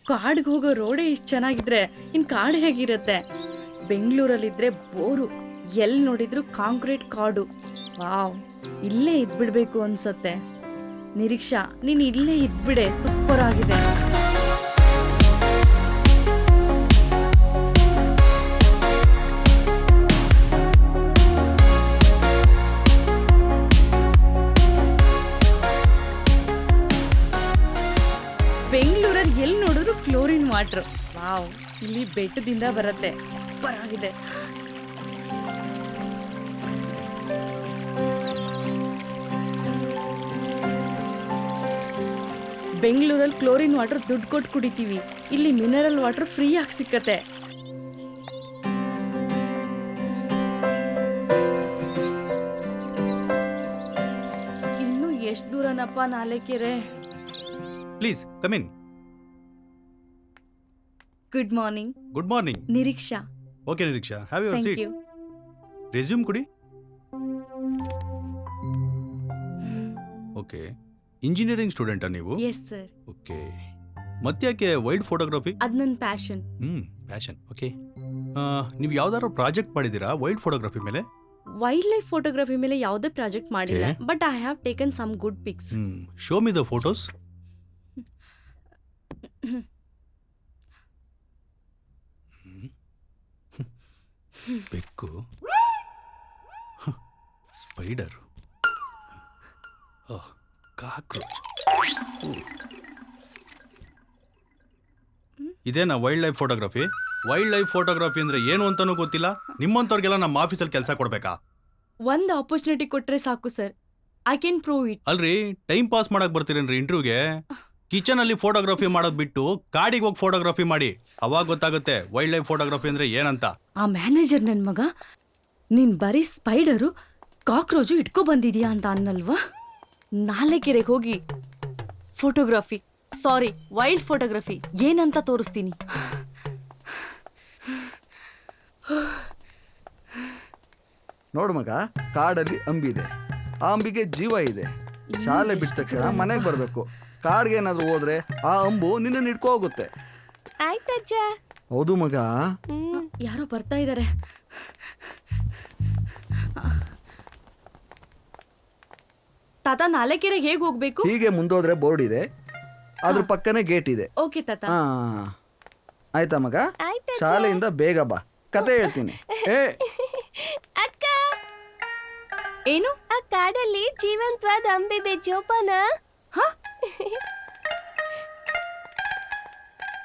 ಕಾಡಿಗೆ ಹೋಗೋ ರೋಡೇ ಇಷ್ಟು ಚೆನ್ನಾಗಿದ್ರೆ ಇನ್ ಕಾಡು ಹೇಗಿರುತ್ತೆ? ಬೆಂಗಳೂರಲ್ಲಿದ್ರೆ ಬೋರು, ಎಲ್ಲಿ ನೋಡಿದ್ರು ಕಾಂಕ್ರೀಟ್ ಕಾಡು. ವಾವ್, ಇಲ್ಲೇ ಇದ್ಬಿಡ್ಬೇಕು ಅನ್ಸತ್ತೆ. ನಿರೀಕ್ಷಾ, ನೀನು ಇಲ್ಲೇ ಇದ್ಬಿಡೆ, ಸೂಪರ್ ಆಗಿದೆ. ಬೆಂಗಳೂರಲ್ಲಿ ಎಲ್ಲಿ ನೋಡಿದ್ರು ಕ್ಲೋರಿನ್ ವಾಟರ್. ವಾವ್, ಇಲ್ಲಿ ಬೆಟ್ಟದಿಂದ ಬರುತ್ತೆ, ಸೂಪರ್ ಆಗಿದೆ. ಬೆಂಗಳೂರಲ್ಲಿ ಕ್ಲೋರಿನ್ ವಾಟರ್ ದುಡ್ಡು ಕೊಟ್ಟು ಕುಡಿತೀವಿ, ಇಲ್ಲಿ ಮಿನರಲ್ ವಾಟರ್ ಫ್ರೀ ಆಗಿ ಸಿಕ್ಕತ್ತೆ. ಇನ್ನು ಎಷ್ಟು ದೂರನಪ್ಪ Nalekere? Please come in. Good morning. Good morning. Niriksha. Okay Niriksha, have your thank seat. You. Resume ಕೊಡಿ. ಓಕೆ, ಇಂಜಿನಿಯರಿಂಗ್ ಸ್ಟೂಡೆಂಟಾ ನೀವು? Yes sir. ಓಕೆ, ಮತ್ತ್ಯಾಕೆ ವೈಲ್ಡ್ ಫೋಟೋಗ್ರಫಿ? ಅದು ನನ್ನ ಪ್ಯಾಷನ್. ಪ್ಯಾಷನ್. ಓಕೆ, ನೀವು ಯಾವ್ದಾದ್ರು ಪ್ರಾಜೆಕ್ಟ್ ಮಾಡಿದ್ದೀರಾ ವೈಲ್ಡ್ ಫೋಟೋಗ್ರಫಿ ಮೇಲೆ? ವೈಲ್ಡ್ ಲೈಫ್ ಫೋಟೋಗ್ರಫಿ ಮೇಲೆ ಯಾವುದೇ ಪ್ರಾಜೆಕ್ಟ್ ಮಾಡಿಲ್ಲ, but I have taken some good pics. Show me the photos. ಬೆಕ್ಕು, ಸ್ಪೈಡರ್, ಕಾಕ್ರೋಚ್. ಇದೇನಾ wild life photography? Wild life photography ಅಂದ್ರೆ ಏನು ಅಂತಾನೂ ಗೊತ್ತಿಲ್ಲ. ನಿಮ್ಮಂತವ್ರಿಗೆಲ್ಲ ನಮ್ಮ ಆಫೀಸಲ್ಲಿ ಕೆಲಸ ಕೊಡ್ಬೇಕಾ? ಒಂದು ಆಪರ್ಚುನಿಟಿ ಕೊಟ್ರೆ ಸಾಕು sir, I can prove it. ಅಲ್ರಿ, ಟೈಮ್ ಪಾಸ್ ಮಾಡಕ್ ಬರ್ತೀರೇನ್ರಿ ಇಂಟರ್ವ್ಯೂಗೆ? ಕಿಚನ್ ಅಲ್ಲಿ ಫೋಟೋಗ್ರಫಿ ಮಾಡೋದ್ ಬಿಟ್ಟು ಕಾಡಿಗೆ ಹೋಗಿ ಫೋಟೋಗ್ರಫಿ ಮಾಡಿ, ಅವಾಗ ಗೊತ್ತಾಗುತ್ತೆ ವೈಲ್ಡ್ ಲೈಫ್ ಫೋಟೋಗ್ರಫಿ ಅಂದ್ರೆ ಏನಂತ. ಆ ಮ್ಯಾನೇಜರ್ ನನ್ ಮಗ ನೀನ್ ಬರೀ ಸ್ಪೈಡರು ಕಾಕ್ರೋಚು ಇಟ್ಕೊ ಬಂದಿದ್ಯಾ ಅಂತ ಅನ್ನಲ್ವಾ? ನಾಲೆಕೆರೆಗೆ ಹೋಗಿ ಫೋಟೋಗ್ರಫಿ, ಸಾರಿ ವೈಲ್ಡ್ ಫೋಟೋಗ್ರಫಿ ಏನಂತ ತೋರಿಸ್ತೀನಿ. ನೋಡು ಮಗ, ಕಾಡಲ್ಲಿ ಅಂಬಿದೆ, ಆ ಅಂಬಿಗೆ ಜೀವ ಇದೆ. ಶಾಲೆ ಬಿಟ್ಟ ತಕ್ಷಣ ಮನೆಗೆ ಬರಬೇಕು. ಕಾಡ್ಗೆ ಏನಾದ್ರು ಹೋದ್ರೆ ಆ ಅಂಬು ನಿನ್ನ ಹಿಡ್ಕೊ ಹೋಗುತ್ತೆ. ಆಯ್ತಜ್ಜ. ಹೌದು ಮಗ. ಯಾರೋ ಬರ್ತಾ ಇದ್ದಾರೆ. ತಾತ, ನಾಲೆಕೆರೆ ಹೇಗೆ ಹೋಗ್ಬೇಕು? ಹೀಗೆ ಮುಂದೋದ್ರೆ ಬೋರ್ಡ್ ಇದೆ, ಅದ್ರ ಪಕ್ಕನೇ ಗೇಟ್ ಇದೆ. ಓಕೆ ತಾತ. ಆಯ್ತಾ ಮಗ? ಶಾಲೆಯಿಂದ ಬೇಗ ಬಾ, ಕತೆ ಹೇಳ್ತೀನಿ. ಅಕ್ಕ, ಏನು? ಆ ಕಾಡಲ್ಲಿ ಜೀವಂತವಾದ ಅಂಬಿದೆ, ಜೋಪಾನ.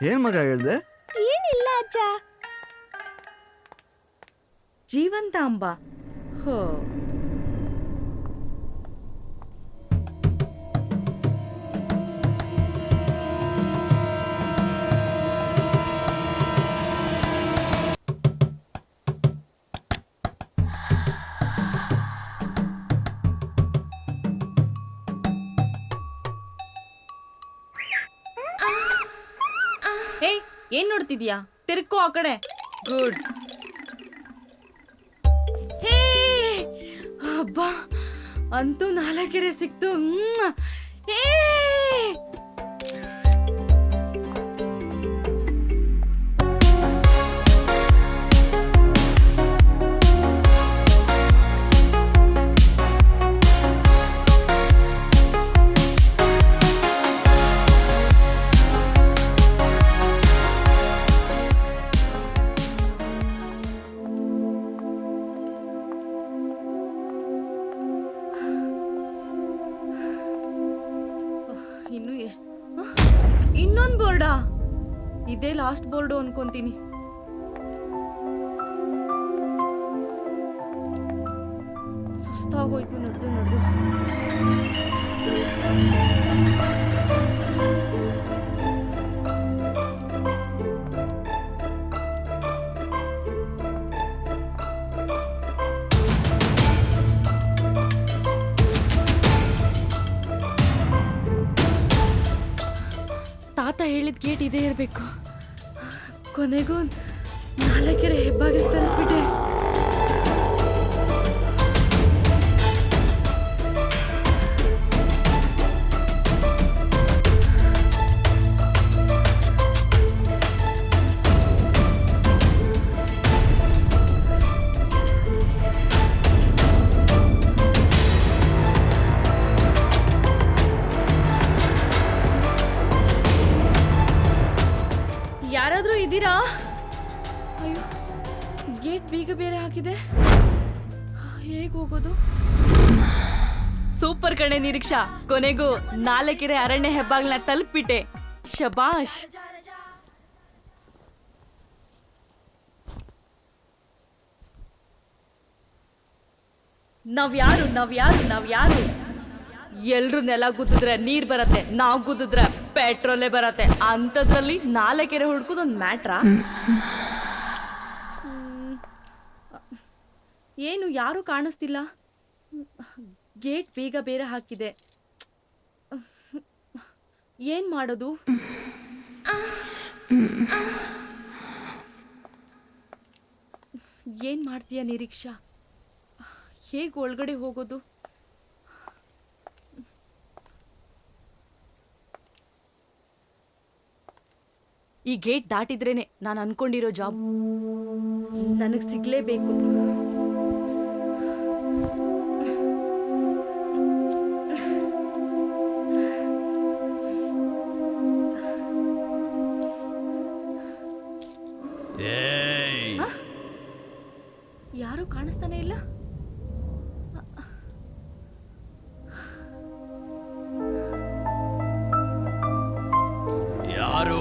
ಏನ್ ಮಗ ಹೇಳ್ದೆ? ಏನಿಲ್ಲ ಅಜ್ಜ. ಜೀವಂತ ಅಂಬ? ಹೋ, ಏನ್ ನೋಡ್ತಿದ್ಯಾ? ತಿರ್ಕೋ ಆ ಕಡೆ. ಗುಡ್. ಹೇ ಅಬ್ಬಾ, ಅಂತೂ ನಾಲೆಕೆರೆ ಸಿಕ್ತು. ಹೇ, ಇನ್ನೊಂದು ಬೋರ್ಡಾ? ಇದೇ ಲಾಸ್ಟ್ ಬೋರ್ಡು ಅನ್ಕೊಂತೀನಿ. ಸುಸ್ತಾಗೋಯ್ತು ನಡೆದು. ತಾತ ಹೇಳಿದ ಗೇಟ್ ಇದೇ ಇರಬೇಕು. ಕೊನೆಗೂ ನಾಲೆಕೆರೆ ಹೆಬ್ಬಾಗಿಲು ತಲುಪಿದೆ. ಯಾರಾದ್ರೂ ಇದ್ದೀರಾ? ಅಯ್ಯೋ, ಗೇಟ್ ಬೀಗ ಬೇರೆ ಹಾಕಿದೆ. ಹೇಗೆ ಹೋಗೋದು? ಸೂಪರ್ ಕಣೆ ನಿರೀಕ್ಷಾ, ಕೊನೆಗೂ ನಾಲೆಕೆರೆ ಅರಣ್ಯ ಹೆಬ್ಬಾಗ್ಲನ್ನ ತಲುಪಿಟ್ಟೆ. ಶಬಾಷ್. ನಾವ್ಯಾರು? ಎಲ್ರು ನೆಲ ಗುದ್ದಿದ್ರೆ ನೀರ್ ಬರತ್ತೆ, ನಾವ್ ಗುದ್ದಿದ್ರೆ ಪೆಟ್ರೋಲೇ ಬರತ್ತೆ. ಅಂಥದ್ರಲ್ಲಿ ನಾಲೆಕೆರೆ ಹುಡ್ಕೋದೊಂದು ಮ್ಯಾಟ್ರಾ? ಏನು ಯಾರೂ ಕಾಣಿಸ್ತಿಲ್ಲ. ಗೇಟ್ ಬೇಗ ಬೇರೆ ಹಾಕಿದೆ. ಏನ್ ಮಾಡೋದು? ಏನ್ ಮಾಡ್ತೀಯ ನಿರೀಕ್ಷಾ? ಹೇಗೆ ಒಳಗಡೆ ಹೋಗೋದು? ಈ ಗೇಟ್ ದಾಟಿದ್ರೇನೆ ನಾನು ಅನ್ಕೊಂಡಿರೋ ಜಾಬ್ ನನಗೆ ಸಿಗ್ಲೇಬೇಕು. ಯಾರು ಕಾಣಿಸ್ತಾನೆ ಇಲ್ಲ. ಯಾರು?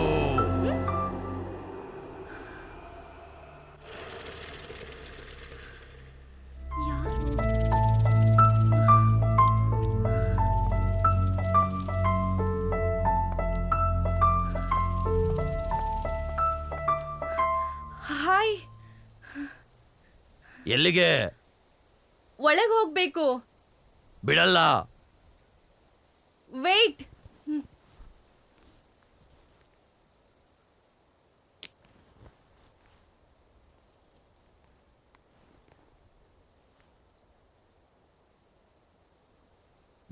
ಹಾಯ್. ಎಲ್ಲಿಗೆ? ಒಳಗೆ ಹೋಗ್ಬೇಕು. ಬಿಡಲ್ಲ. ವೇಟ್.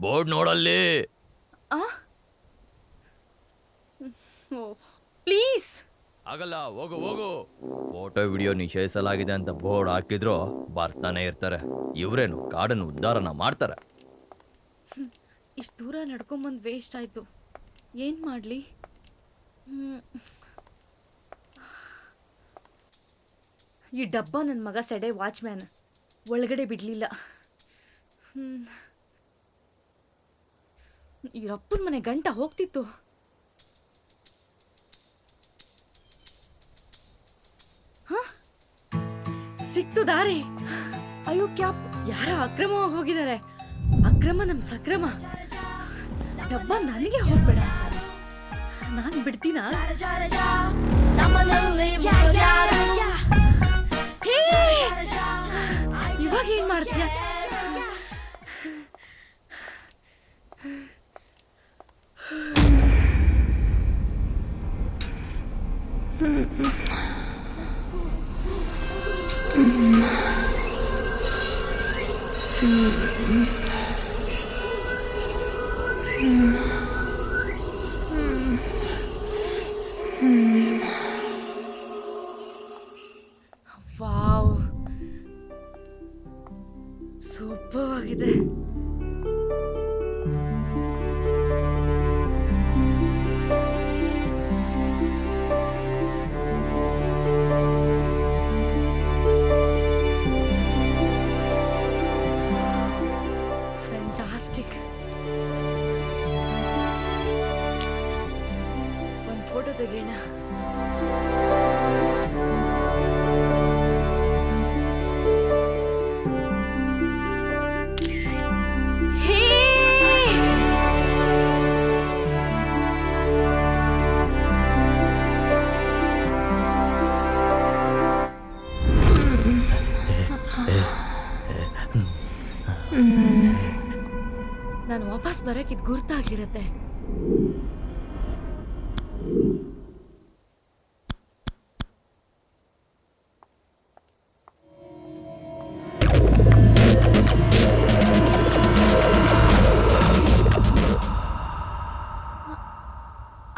ಬೋರ್ಡ್ ನೋಡಲ್ಲಿ. ಪ್ಲೀಸ್ ಆಗಲ್ಲ, ಹೋಗು ಹೋಗು. ಫೋಟೋ ವಿಡಿಯೋ ನಿಷೇಧಿಸಲಾಗಿದೆ ಅಂತ ಬೋರ್ಡ್ ಹಾಕಿದ್ರು ಬರ್ತಾನೆ ಇರ್ತಾರೆ. ಇವ್ರೇನು ಕಾಡನ್ನು ಉದ್ಧಾರನ ಮಾಡ್ತಾರೆ. ಇಷ್ಟು ದೂರ ನಡ್ಕೊಂಬಂದು ವೇಸ್ಟ್ ಆಯ್ತು. ಏನ್ ಮಾಡ್ಲಿ? ಈ ಡಬ್ಬ ನನ್ನ ಮಗ ಸೆಡೆ ವಾಚ್ಮ್ಯಾನ್ ಒಳಗಡೆ ಬಿಡ್ಲಿಲ್ಲ. ಇವರಪ್ಪನ ಮನೆ ಗಂಟ ಹೋಗ್ತಿತ್ತು. ಸಿಕ್ತು ದಾರಿ. ಅಯ್ಯೋ ಕ್ಯಾಪ್, ಯಾರ ಅಕ್ರಮವಾಗಿ ಹೋಗಿದ್ದಾರೆ. ಅಕ್ರಮ ನಮ್ ಸಕ್ರಮ. ಡಬ್ಬ ನನಗೆ ಹೋಗ್ಬೇಡ, ನಾನ್ ಬಿಡ್ತೀನ? ಇವಾಗ ಏನ್ ಮಾಡ್ತೀಯ? ವಾವ್, ಸೂಪರ್ ಆಗಿದೆ. ಫ್ಯಾಂಟಾಸ್ಟಿಕ್. ಒಂದು ಫೋಟೋ ತೆಗೆಯೋಣ. ನಾನು ವಾಪಸ್ ಬರಕ್ಕೆ ಇದು ಗುರ್ತಾಗಿರತ್ತೆ.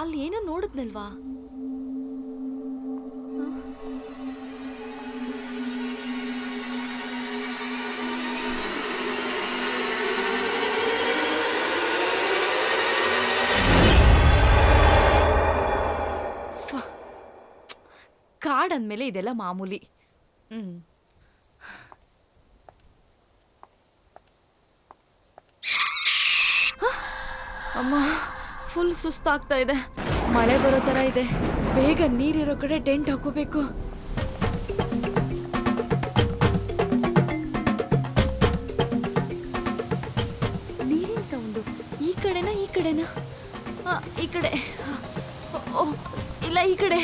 ಅಲ್ಲಿ ಏನೋ ನೋಡಿದ್ನಲ್ವಾ? ಕಾರ್ಡ್ ಅಂದಮೇಲೆ ಇದೆಲ್ಲ ಮಾಮೂಲಿ. ಅಮ್ಮ, ಫುಲ್ ಸುಸ್ತಾಗ್ತಾ ಇದೆ. ಮಳೆ ಬರೋ ಥರ ಇದೆ. ಬೇಗ ನೀರಿರೋ ಕಡೆ ಟೆಂಟ್ ಹಾಕೋಬೇಕು. ನೀರಿನ ಸೌಂಡು. ಈ ಕಡೆನಾ ಈ ಕಡೆನಾ? ಈ ಕಡೆ. ಇಲ್ಲ, ಈ ಕಡೆ.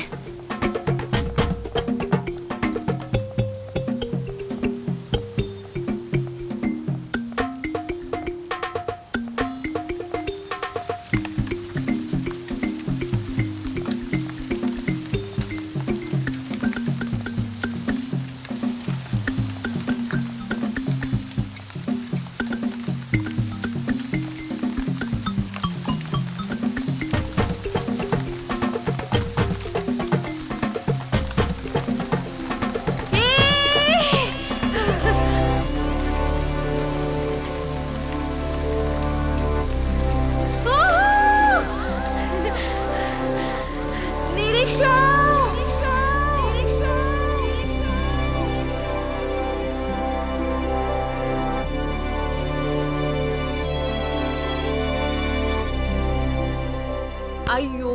ಅಯ್ಯೋ,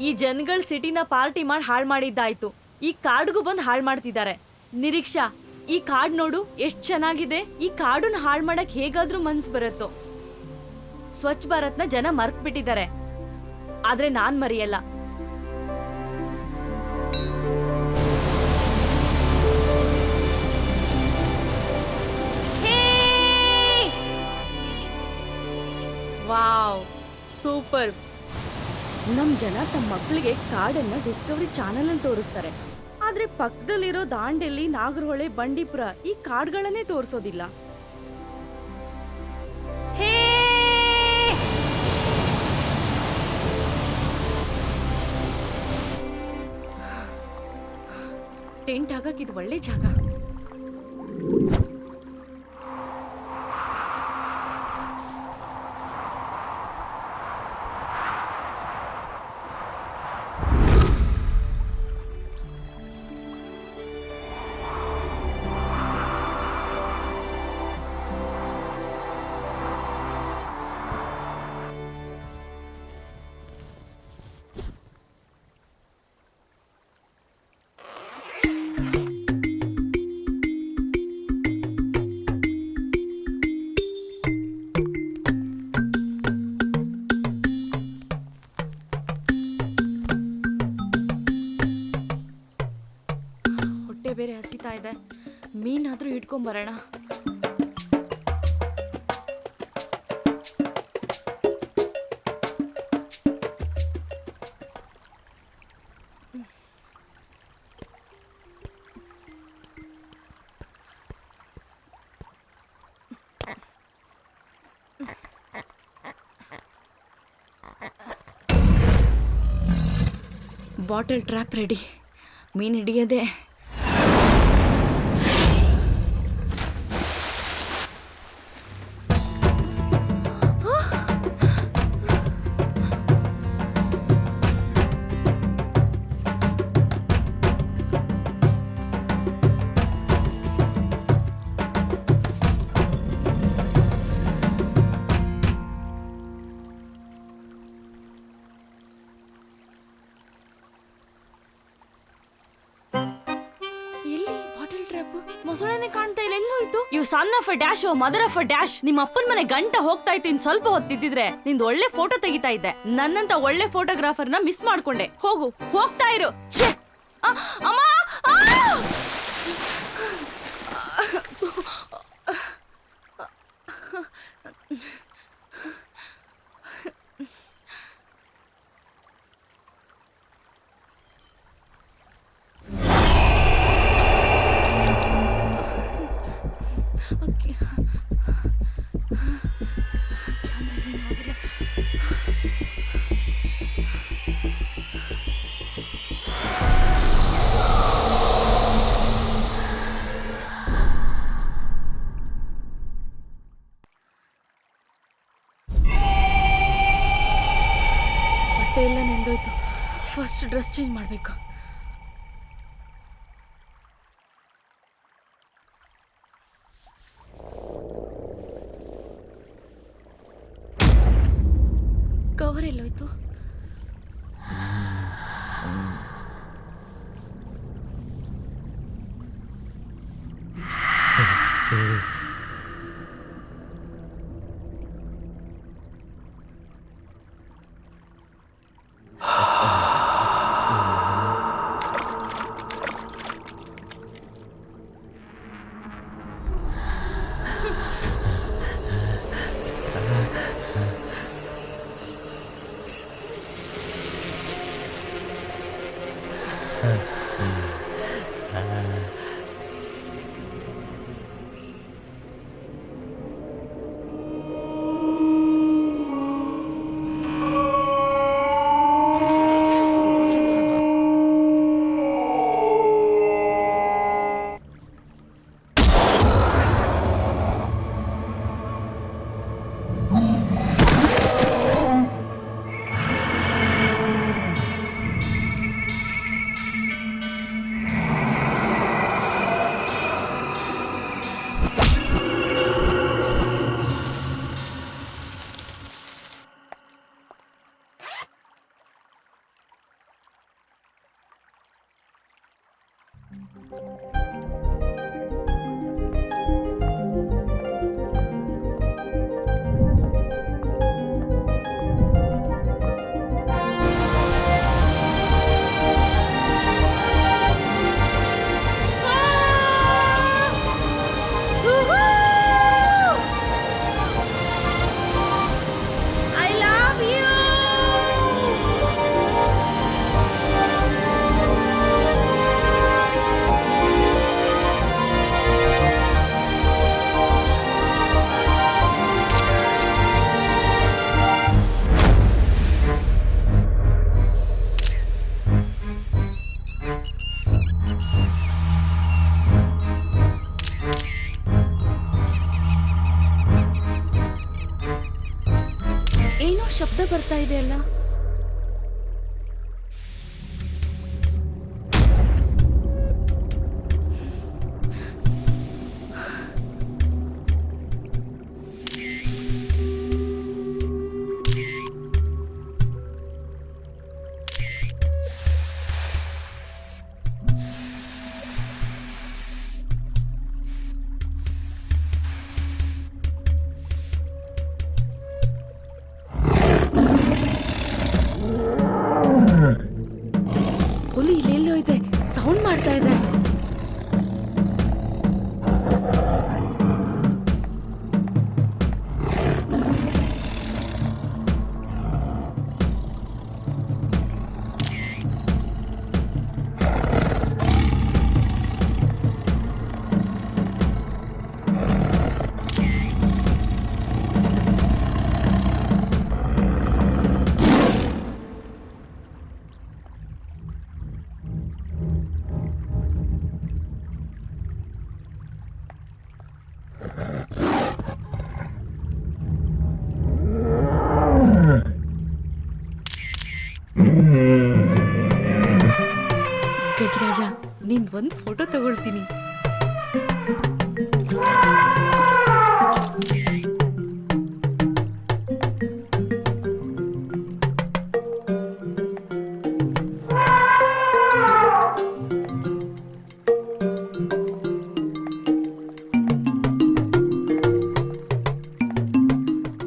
ಈ ಜನಗಳು ಸಿಟಿನ ಪಾರ್ಟಿ ಮಾಡಿ ಹಾಳು ಮಾಡಿದ್ದಾಯ್ತು. ಈ ಕಾರ್ಡ್ಗೂ ಬಂದು ಹಾಳು ಮಾಡ್ತಿದ್ದಾರೆ. ನಿರೀಕ್ಷಾ, ಈ ಕಾರ್ಡ್ ನೋಡು ಎಷ್ಟು ಚೆನ್ನಾಗಿದೆ. ಈ ಕಾರ್ಡನ್ನ ಹಾಳು ಮಾಡಕ್ ಹೇಗಾದ್ರೂ ಮನ್ಸು ಬರುತ್ತೋ. ಸ್ವಚ್ಛ ಭಾರತ್ನ ಜನ ಮರ್ತ್ ಬಿಟ್ಟಿದ್ದಾರೆ, ಆದ್ರೆ ನಾನ್ ಮರೆಯಲ್ಲ. Wow, super. ನಮ್ ಜನ ತಮ್ಮ ಮಕ್ಕಳಿಗೆ ಕಾಡನ್ನ ಡಿಸ್ಕವರಿ ಚಾನೆಲ್ ಅಲ್ಲಿ ತೋರಿಸ್ತಾರೆ, ಆದ್ರೆ ಪಕ್ಕದಲ್ಲಿರೋ ದಾಂಡೇಲಿ, ನಾಗರಹೊಳೆ, ಬಂಡೀಪುರ ಈ ಕಾಡ್ಗಳನ್ನೇ ತೋರಿಸೋದಿಲ್ಲ. ಹೇ ಟೆಂಟ್ ಆಗಕ್ಕೆ ಇದು ಒಳ್ಳೆ ಜಾಗ. ಬೇರೆ ಹಸಿತಾ ಇದೆ, ಮೀನಾದ್ರೂ ಇಟ್ಕೊಂಬರೋಣ. Bottle trap ready. ಮೀನು ಹಿಡಿಯದೆ. ಮೊಸಳೆನೆ ಕಾಣ್ತಾ ಇಲ್ಲ, ಎಲ್ಲೋಯ್ತು? ಇವ್ son of a dash, mother of a dash. ನಿಮ್ಮ ಅಪ್ಪನ ಮನೆ ಗಂಟ ಹೋಗ್ತಾ ಇತ್ತು. ಇನ್ ಸ್ವಲ್ಪ ಹೊತ್ತಿದ್ರೆ ನಿಂದು ಒಳ್ಳೆ ಫೋಟೋ ತೆಗಿತಾ ಇದ್ದೆ. ನನ್ನಂತ ಒಳ್ಳೆ ಫೋಟೋಗ್ರಾಫರ್ನ ಮಿಸ್ ಮಾಡ್ಕೊಂಡೆ. ಹೋಗು, ಹೋಗ್ತಾ ಇರು. ಅಮ್ಮ, ಎಲ್ಲ ನೆಂದೋಯ್ತು. ಫಸ್ಟ್ ಡ್ರೆಸ್ ಚೇಂಜ್ ಮಾಡಬೇಕು. ಕವರ್ ಎಲ್ಲೋಯ್ತು? ಬರ್ತಾ ಇದೆ ಅಲ್ಲ. ಹುಲಿ ಇಲ್ಲೆಲ್ಲೋ ಇದೆ, ಸೌಂಡ್ ಮಾಡ್ತಾ ಇದೆ. ಗಜರಾಜ, ನಿನ್ ಒಂದ್ ಫೋಟೋ ತಗೊಳ್ತೀನಿ.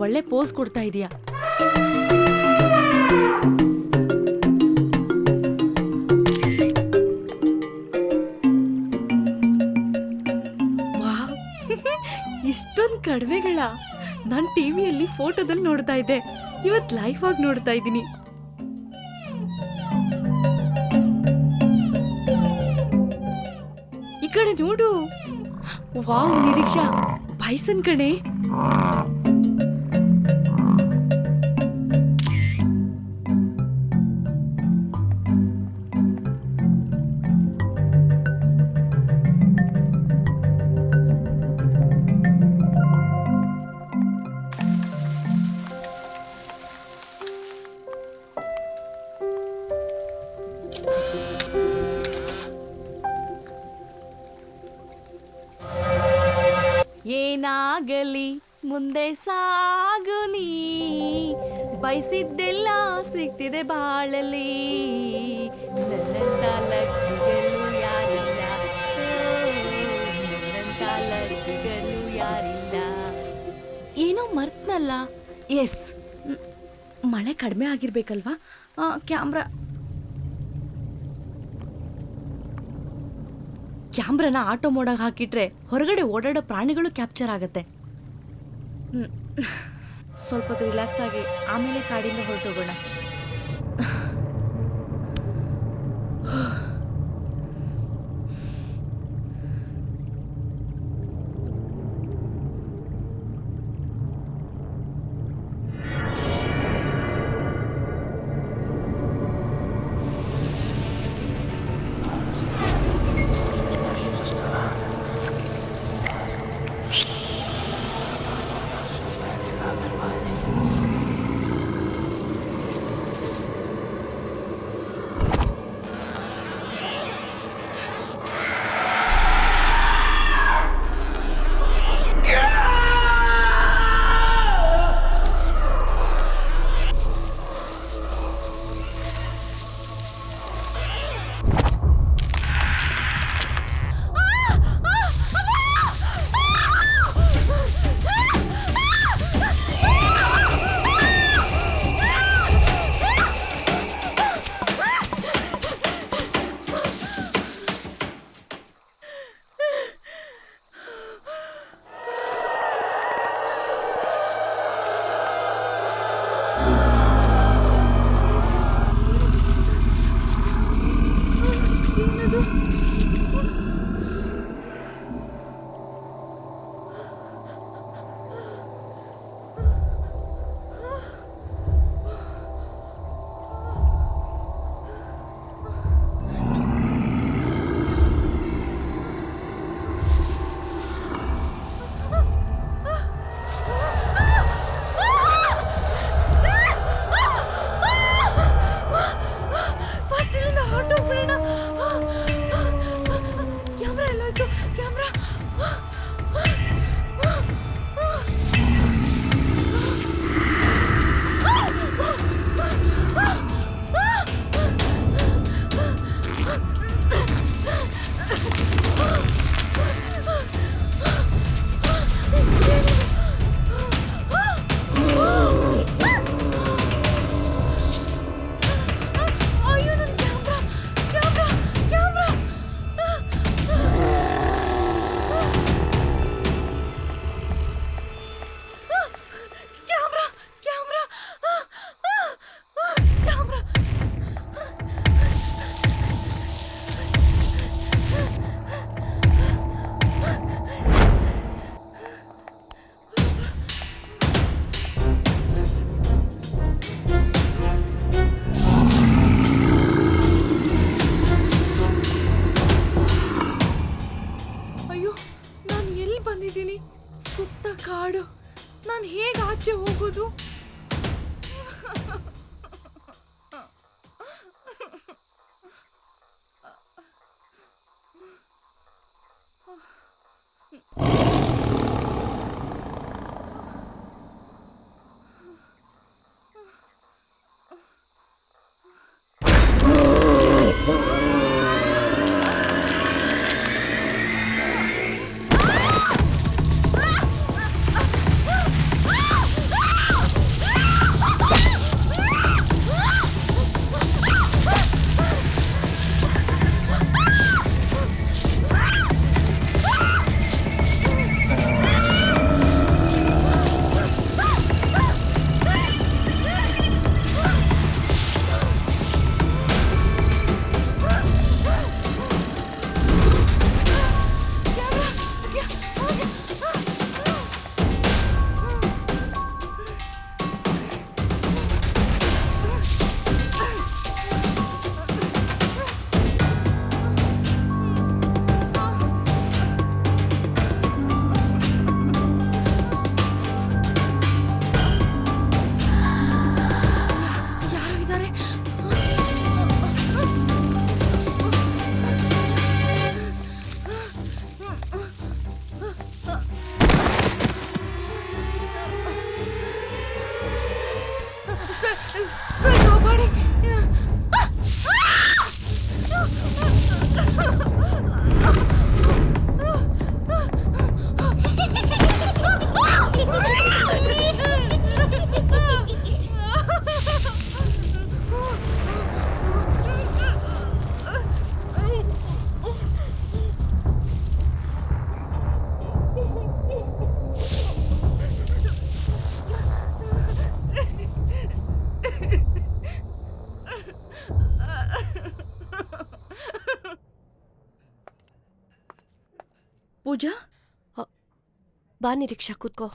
ಒಳ್ಳೆ ಪೋಸ್ ಕೊಡ್ತಾ ಇದೀಯಾ. ಇಷ್ಟೊಂದು ಕಡಿಮೆಗಳ ನಾನು ಟಿವಿಯಲ್ಲಿ ಫೋಟೋದಲ್ಲಿ ನೋಡ್ತಾ ಇದ್ದೆ, ಇವತ್ತು ಲೈವ್ ಆಗಿ ನೋಡ್ತಾ ಇದ್ದೀನಿ. ಈ ಕಡೆ ನೋಡು. ವಾವ್ ನಿರೀಕ್ಷಾ, ಬೈಸನ್ ಕಣೆ. ಏನಾಗಲಿ ಮುಂದೆ ಸಾಗು ನೀ, ಬಯಸಿದ್ದೆಲ್ಲ ಸಿಗ್ತಿದೆ ಬಾಳಲಿ. ನನ್ನಂತ ಲಕ್ಕಿಗಳು ಯಾರಿಲ್ಲ, ನನ್ನಂತ ಲಕ್ಕಿಗಳು ಯಾರಿಲ್ಲ. ಏನೋ ಮರ್ತನಲ್ಲ. ಎಸ್, ಮಳೆ ಕಡಿಮೆ ಆಗಿರ್ಬೇಕಲ್ವಾ. ಕ್ಯಾಮ್ರಾನ ಆಟೋ ಮೋಡಾಗಿ ಹಾಕಿಟ್ರೆ ಹೊರಗಡೆ ಓಡಾಡೋ ಪ್ರಾಣಿಗಳು ಕ್ಯಾಪ್ಚರ್ ಆಗತ್ತೆ. ಸ್ವಲ್ಪ ರಿಲ್ಯಾಕ್ಸ್ ಆಗಿ ಆಮೇಲೆ ಕಾಡಿಂದ ಹೊರಟೋಗೋಣ. ಪೂಜಾ ಬಾ ನಿರೀಕ್ಷಾ ಕೂತ್ಕೋ.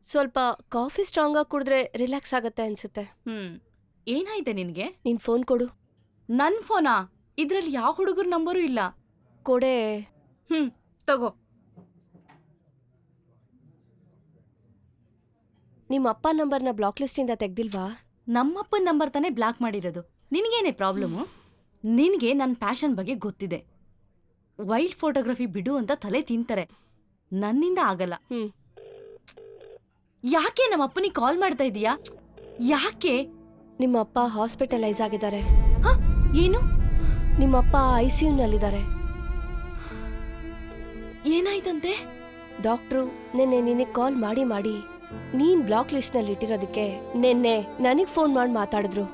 ಸ್ವಲ್ಪ ಕಾಫಿ ಸ್ಟ್ರಾಂಗಾಗಿ ಕುಡಿದ್ರೆ ರಿಲ್ಯಾಕ್ಸ್ ಆಗತ್ತೆ ಅನ್ಸುತ್ತೆ. ಏನಾಯ್ತೆ ನಿನ್ಗೆ? ನಿನ್ ಫೋನ್ ಕೊಡು. ನನ್ ಫೋನಾ? ಇದ್ರಲ್ಲಿ ಯಾವ ಹುಡುಗರ ನಂಬರು ಇಲ್ಲ. ಕೊಡೆ. ತಗೋ. ನಿಮ್ಮ ಅಪ್ಪ ನಂಬರ್ನ ಬ್ಲಾಕ್ ಲಿಸ್ಟಿಂದ ತೆಗ್ದಿಲ್ವಾ? ನಮ್ಮಪ್ಪನ ನಂಬರ್ ತಾನೇ ಬ್ಲಾಕ್ ಮಾಡಿರೋದು. ನಿನಗೇನೆ ಪ್ರಾಬ್ಲಮ್ಮು? ನಿನಗೆ ನನ್ನ ಪ್ಯಾಷನ್ ಬಗ್ಗೆ ಗೊತ್ತಿದೆ. ವೈಲ್ಡ್ ಫೋಟೋಗ್ರಫಿ ಬಿಡು ಅಂತ ತಲೆ ತಿಂತಾರೆ. ನನ್ನಿಂದ ಆಗಲ್ಲ. ಯಾಕೆ ನಮ್ಮಪ್ಪನಿಗೆ ಕಾಲ್ ಮಾಡ್ತಾ ಇದೀಯಾ? ಯಾಕೆ? ನಿಮ್ಮ ಅಪ್ಪ ಹಾಸ್ಪಿಟಲೈಸ್ ಆಗಿದ್ದಾರೆ. ಏನು? ನಿಮ್ಮಪ್ಪ ICUನಲ್ಲಿದ್ದಾರೆ. ಏನಾಯ್ತಂತೆ? ಡಾಕ್ಟ್ರು ನಿನ್ನೆ ನಿನಗೆ ಕಾಲ್ ಮಾಡಿ ಮಾಡಿ ನೀನ್ ಬ್ಲಾಕ್ ಲಿಸ್ಟ್ನಲ್ಲಿ ಇಟ್ಟಿರೋದಕ್ಕೆ ನಿನ್ನೆ ನನಗ್ ಫೋನ್ ಮಾಡಿ ಮಾತಾಡಿದ್ರು.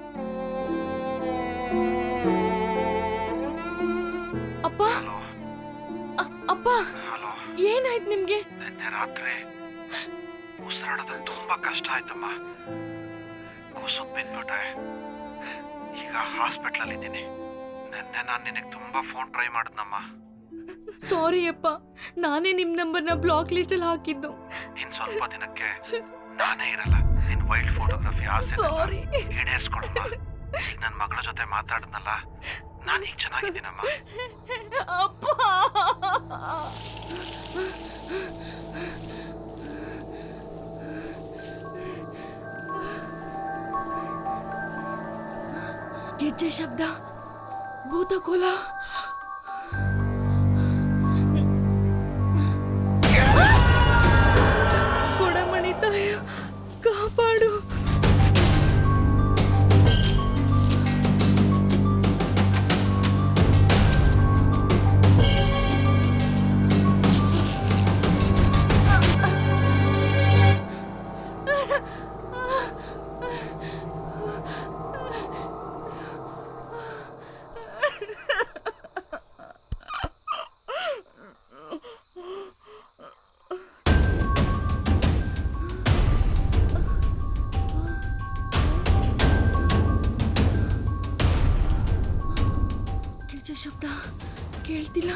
ಅಪ್ಪ ಅಪ್ಪ ಏನಾಯ್ತು ನಿಮ್ಗೆ? ನಿನ್ನೆ ರಾತ್ರಿ ಉಸಿರಾಡೋದು ತುಂಬಾ ಕಷ್ಟ ಆಯ್ತಮ್ಮ. ಕೂಸು ಬಿದ್ಬಿಟ್ಟೆ. ಈಗ ಹಾಸ್ಪಿಟ್ಲಲ್ಲಿ ಇದ್ದೀನಿ. ನಿನ್ನೆ ನಾನು ನಿನಗೆ ತುಂಬಾ ಫೋನ್ ಟ್ರೈ ಮಾಡಿದ್ನಮ್ಮ. ಸಾರಿ ಅಪ್ಪ, ನಾನೇ ನಿಮ್ ನಂಬರ್ನ ಬ್ಲಾಕ್ ಲಿಸ್ಟಲ್ಲಿ ಹಾಕಿದ್ದು. ಇನ್ ಸ್ವಲ್ಪ ದಿನಕ್ಕೆ ನಾನೇ ಇರಲ್ಲ. ನಿನ್ ವೈಲ್ಡ್ ಫೋಟೋಗ್ರಫಿ ಆಸೆ ಈಡೇರಿಸ್ಕೊಡಮ್ಮ. ಈಗ ನನ್ನ ಮಗಳ ಜೊತೆ ಮಾತಾಡಿದ್ನಲ್ಲ, ನಾನು ಈಗ ಚೆನ್ನಾಗಿದ್ದೀನಮ್ಮ. ಅಪ್ಪ ಗೆಜ್ಜೆ ಶಬ್ದ, ಭೂತಕೋಲ. ಕೊಡಮಣಿ ತಾಯ ಕಾಪಾಡು. ಶಬ್ದ ಕೇಳ್ತಿಲ್ಲ.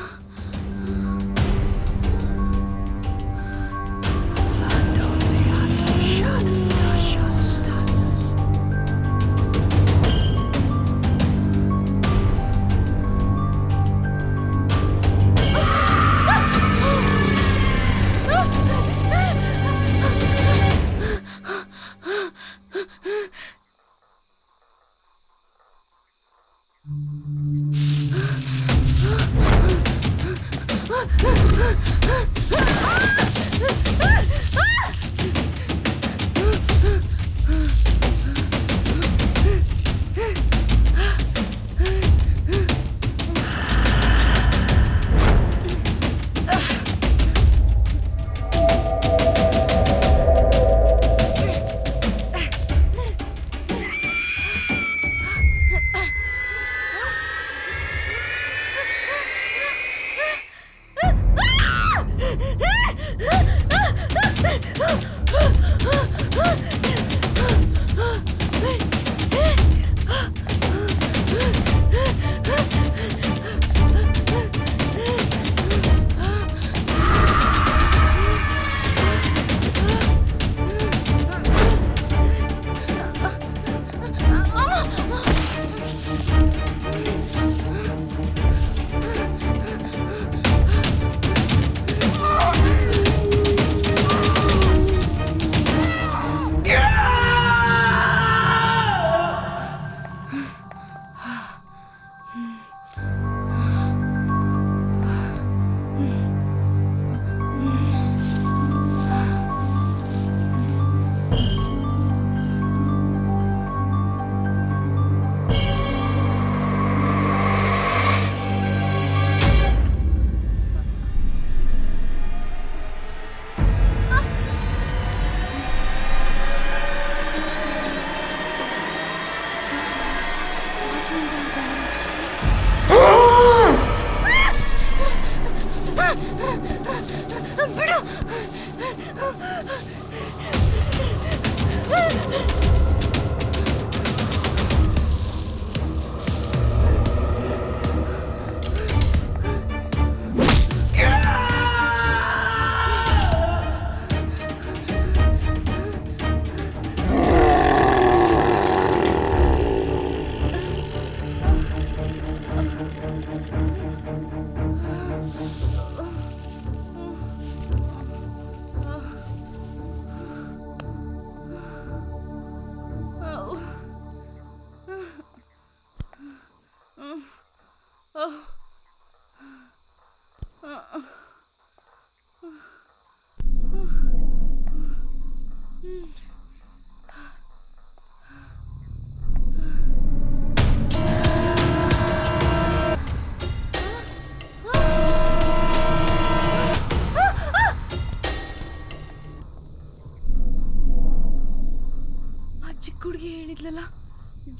ಚಿಕ್ಕ ಹುಡುಗಿ ಹೇಳಿದ್ಲಲ್ಲ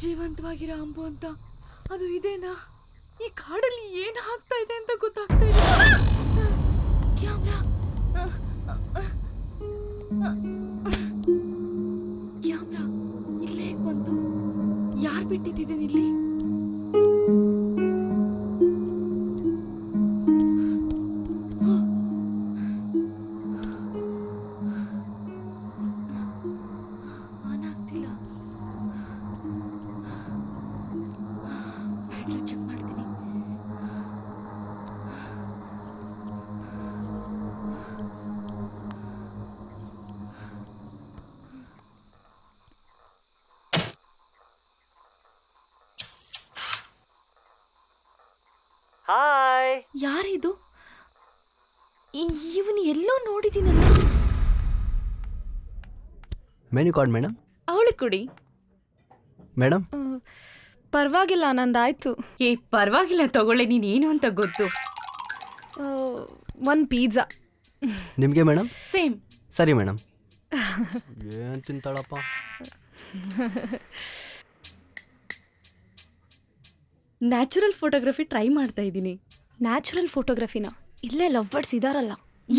ಜೀವಂತವಾಗಿರೋ ಅಂಬು ಅಂತ, ಅದು ಇದೇನಾ? ಈ ಕಾಡಲ್ಲಿ ಏನು ಆಗ್ತಾ ಇದೆ ಅಂತ ಗೊತ್ತಾಗ್ತಾ ಇದೆ. ಕ್ಯಾಮ್ರಾ ಕ್ಯಾಮ್ರಾ ಇಲ್ಲೇ ಹೇಗ್ ಬಂತು? ಯಾರು ಬಿಟ್ಟಿದ್ದೇನೆ ಇಲ್ಲಿ? ಆನ್ ಆಗ್ತಿಲ್ಲ. ಬ್ಯಾಟ್ರಿ ಚೆಕ್ ಮಾಡ್ತೀನಿ. ಹಾಯ್. ಯಾರಿದು? ಇವನು ಎಲ್ಲೋ ನೋಡಿದ್ದೀನಲ್ಲ. Menu card madam. ಅವಳು ಕೊಡಿ. ಮೇಡಮ್ ಪರವಾಗಿಲ್ಲ, ನಂದಾಯ್ತು. ಏ ಪರವಾಗಿಲ್ಲ ತಗೊಳ್ಳೆ, ನೀನೇನು ಅಂತ ಗೊತ್ತು. ಒಂದು ಪಿಜ್ಜಾ. ನಿಮಗೆ ಮೇಡಮ್? ಸೇಮ್. ಸರಿ ಮೇಡಮ್. ಏನು ತಿಂತಾಳಪ್ಪ? ನ್ಯಾಚುರಲ್ ಫೋಟೋಗ್ರಫಿ ಟ್ರೈ ಮಾಡ್ತಾ ಇದ್ದೀನಿ. ನ್ಯಾಚುರಲ್ ಫೋಟೋಗ್ರಫಿನ? ಇಲ್ಲೇ ಲವ್ ಬರ್ಡ್ಸ್ ಇದಾರಲ್ಲ.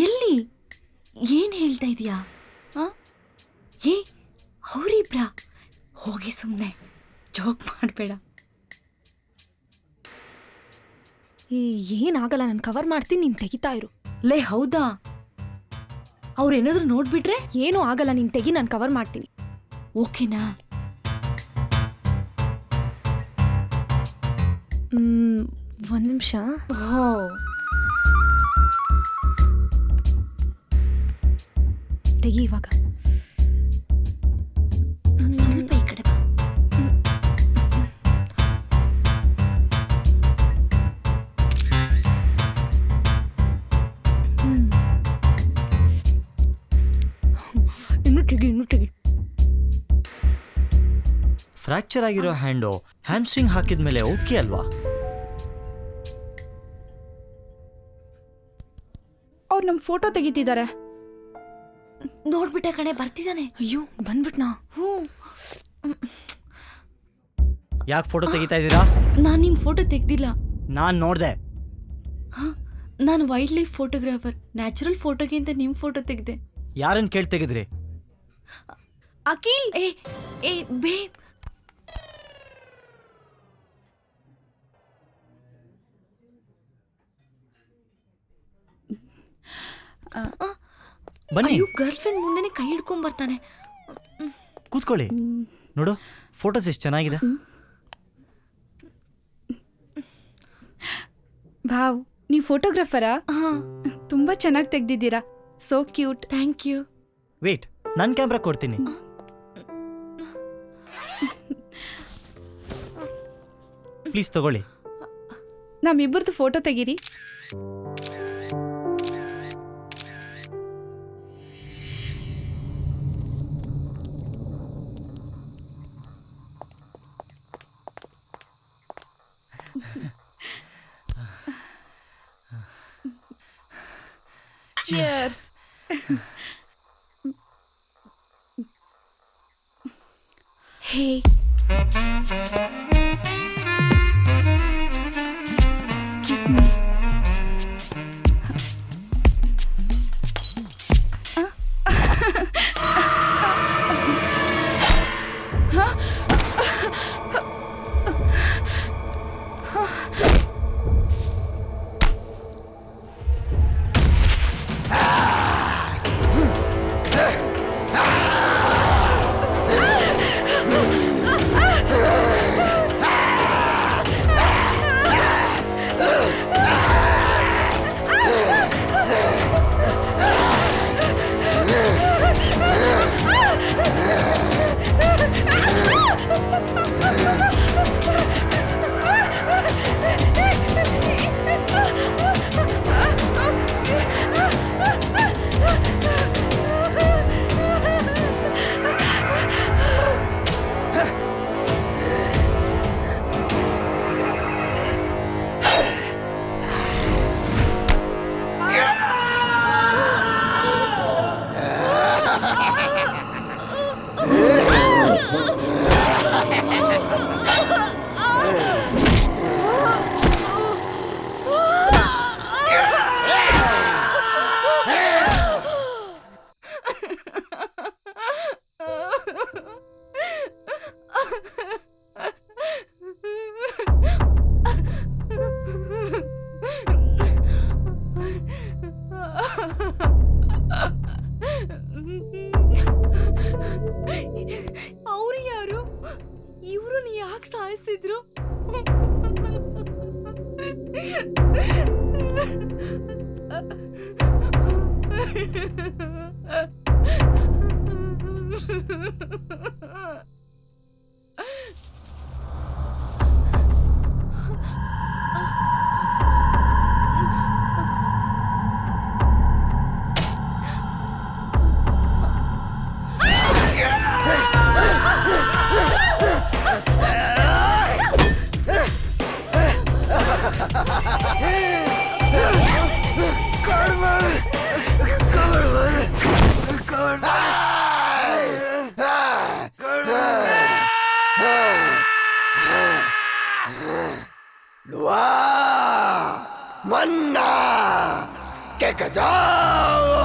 ಎಲ್ಲಿ? ಏನು ಹೇಳ್ತಾ ಇದೀಯಾ? ಹೇ ಅವರಿಬ್ರಾ? ಹೋಗಿ ಸುಮ್ಮನೆ ಜೋಕ್ ಮಾಡಬೇಡ. ಏನಾಗಲ್ಲ, ನಾನು ಕವರ್ ಮಾಡ್ತೀನಿ, ನೀನು ತೆಗಿತಾ ಇರು. ಲೇ ಹೌದಾ? ಅವ್ರೇನಾದ್ರೂ ನೋಡ್ಬಿಟ್ರೆ? ಏನೂ ಆಗಲ್ಲ, ನೀನು ತೆಗಿ, ನಾನು ಕವರ್ ಮಾಡ್ತೀನಿ. ಓಕೆನಾ? ಒಂದು ನಿಮಿಷ. ತೆಗಿ ಇವಾಗ. ಸ್ವಲ್ಪ ಈ ಕಡೆ ಬಾ. ಇನ್ನು ತೆಗಿ. ಫ್ರ್ಯಾಕ್ಚರ್ ಆಗಿರೋ ಹ್ಯಾಂಡು ಹ್ಯಾಮ್ಸ್ಟ್ರಿಂಗ್ ಹಾಕಿದ್ಮೇಲೆ ಓಕೆ ಅಲ್ವಾ? ಅವ್ರು ನಮ್ಮ ಫೋಟೋ ತೆಗಿತಿದ್ದಾರೆ. ನೋಡ್ಬಿಟ್ಟ ಕಣೆ, ಬರ್ತಿದ್ದಾನೆ. ಅಯ್ಯೋ ಬಂದ್ಬಿಟ್ನಾ? ಯಾಕೆ ಫೋಟೋ ತೆಗಿತಾ ಇದ್ದೀರಾ? ನಾನು ನಿಮ್ಮ ಫೋಟೋ ತೆಗ್ದಿಲ್ಲ. ನಾನು ನೋಡಿದೆ. ನಾನು ವೈಲ್ಡ್ ಲೈಫ್ ಫೋಟೋಗ್ರಾಫರ್. ನ್ಯಾಚುರಲ್ ಫೋಟೋಗೆ ಅಂತ ನಿಮ್ಮ ಫೋಟೋ ತೆಗ್ದೆ. ಯಾರನ್ನು ಕೇಳಿ ತೆಗೆದ್ರಿ? ಅಖಿಲ್. ಏ ಬೇ. ಬನ್ನಿ. ಗರ್ಲ್ ಫ್ರೆಂಡ್ ಮುಂದೆನೆ ಕೈ ಹಿಡ್ಕೊಂಡ್ ಬರ್ತಾನೆ. ಕೂತ್ಕೊಳ್ಳಿ. ನೋಡು ಫೋಟೋಸ್ ಎಷ್ಟು ಚೆನ್ನಾಗಿದೆ. ಭಾವ್, ನೀವು ಫೋಟೋಗ್ರಾಫರಾ? ತುಂಬ ಚೆನ್ನಾಗಿ ತೆಗ್ದಿದ್ದೀರಾ. So cute. Thank you. Wait, ನನ್ನ ಕ್ಯಾಮ್ರಾ ಕೊಡ್ತೀನಿ. ಪ್ಲೀಸ್ ತಗೊಳ್ಳಿ. ನಮ್ಮಿಬ್ಬರದು ಫೋಟೋ ತೆಗೀರಿ. Cheers. Hey. Kiss me. ಯಾಕೆ ಸಾಯಿಸಿದ್ರು? मन्ना के जाओ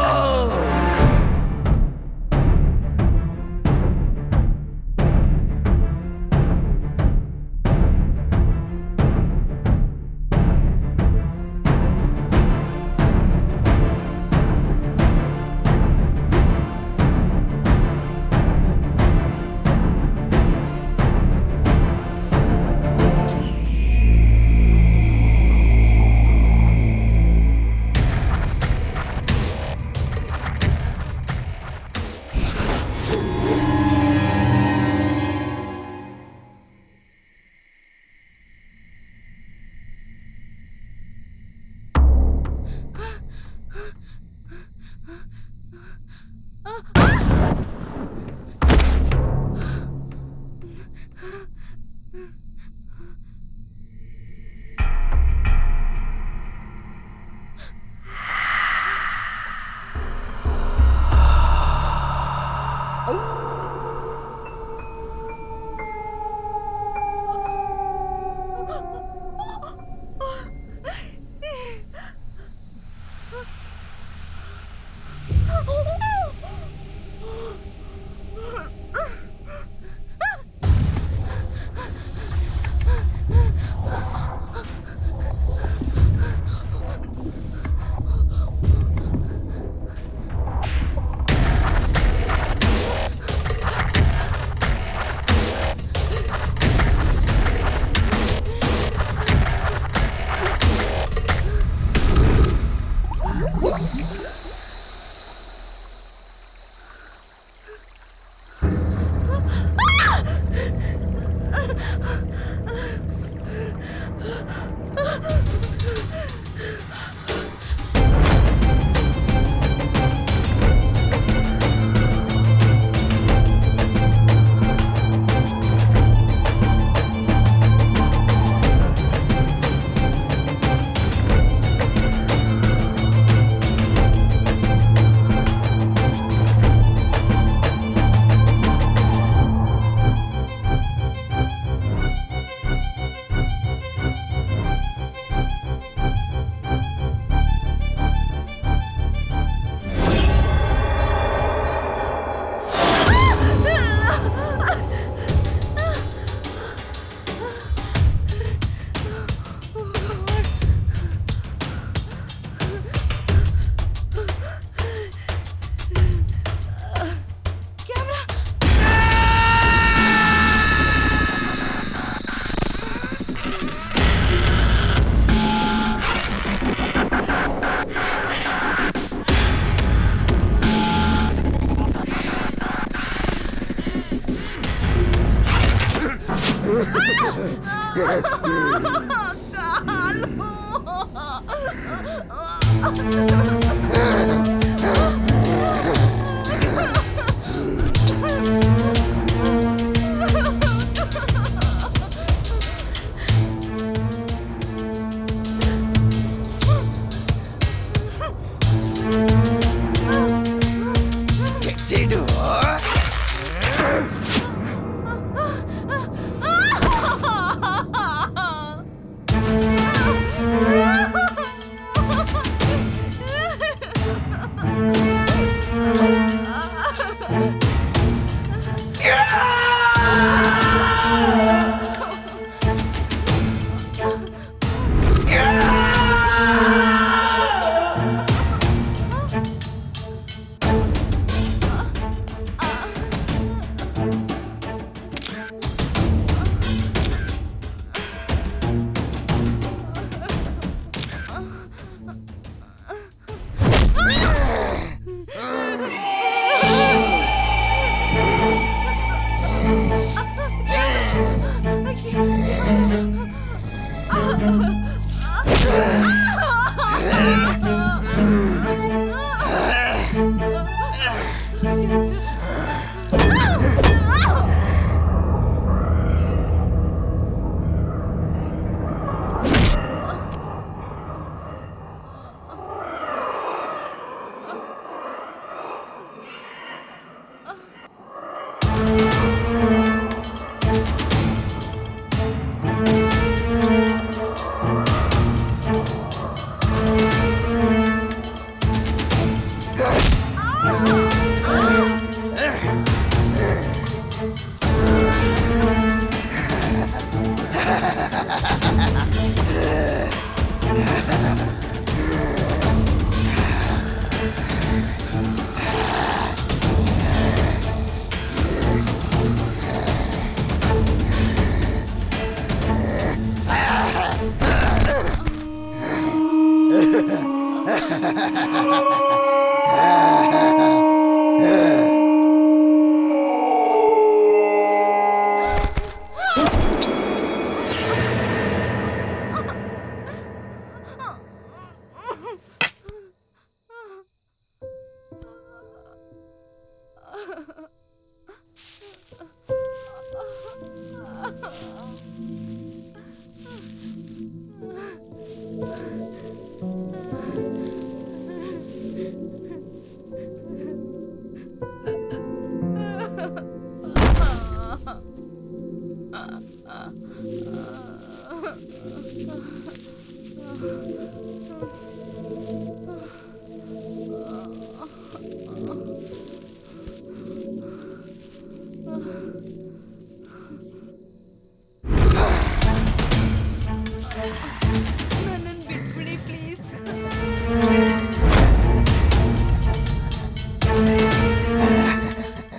ನನ್ನನ್ನು ಬಿಟ್ಬಿಡಿ ಪ್ಲೀಸ್.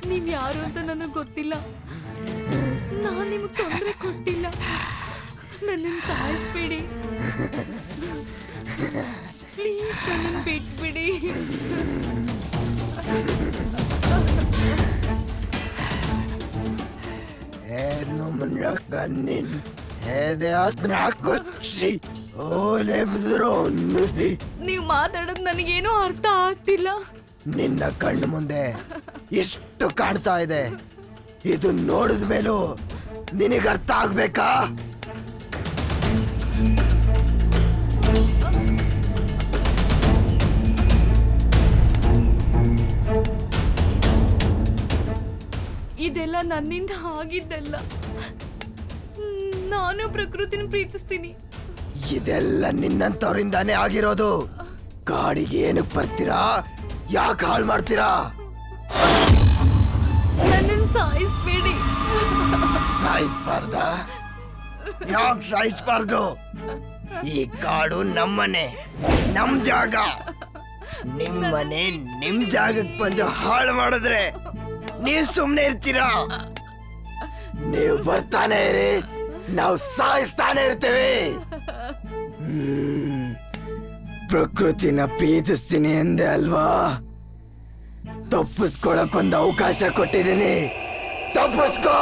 ನೀವ್ ಯಾರು ಅಂತ ನನಗೆ ಗೊತ್ತಿಲ್ಲ. ನಾನು ನಿಮಗೆ ತೊಂದರೆ ಕೊಟ್ಟಿಲ್ಲ. ನನ್ನನ್ನು ಸಾಯಿಸ್ಬೇಡಿ ಪ್ಲೀಸ್. ನನ್ನನ್ನು ಬಿಟ್ಬಿಡಿ. ನೀವ್ ಮಾತಾಡೋದು ನನಗೇನೋ ಅರ್ಥ ಆಗ್ತಿಲ್ಲ. ನಿನ್ನ ಕಣ್ಣು ಮುಂದೆ ಇಷ್ಟು ಕಾಣ್ತಾ ಇದೆ, ಇದು ನೋಡಿದ ಮೇಲೂ ನಿನಗೆ ಅರ್ಥ ಆಗ್ಬೇಕಾ? ಇದೆಲ್ಲ ನನ್ನಿಂದ ಆಗಿದ್ದಲ್ಲ. ನಾನು ಪ್ರಕೃತಿನ ಪ್ರೀತಿಸ್ತೀನಿ. ಇದೆಲ್ಲ ನಿನ್ನಂತವರಿಂದಾನೇ ಆಗಿರೋದು. ಗಾಡಿಗೆ ಏನಕ್ಕೆ ಬರ್ತೀರಾ? ಯಾಕೆ ಹಾಳು ಮಾಡ್ತೀರಾ? ನನ್ನನ್ನು ಸಾಯಿಸ್ಬೇಡಿ. ಸಾಯಿಸ್ಬಾರ್ದ? ಯಾಕೆ ಸಾಯಿಸ್ಬಾರ್ದು? ಈ ಕಾಡು ನಮ್ಮನೆ, ನಮ್ ಜಾಗ. ನಿಮ್ಮನೆ ನಿಮ್ ಜಾಗಕ್ಕೆ ಬಂದು ಹಾಳು ಮಾಡಿದ್ರೆ ನೀವು ಸುಮ್ಮನೆ ಇರ್ತೀರಾ? ನೀವು ಬರ್ತಾನೆ ಇರಿ, ನಾವು ಸಾಯಿಸ್ತಾನೆ ಇರ್ತೇವೆ. ಪ್ರಕೃತಿನ ಪ್ರೀತಿಸ್ತೀನಿ ಎಂದೆ ಅಲ್ವಾ? ತಪ್ಪಿಸ್ಕೊಳಕ್ಕೊಂದು ಅವಕಾಶ ಕೊಟ್ಟಿದ್ದೀನಿ, ತಪ್ಪಿಸ್ಕೋ.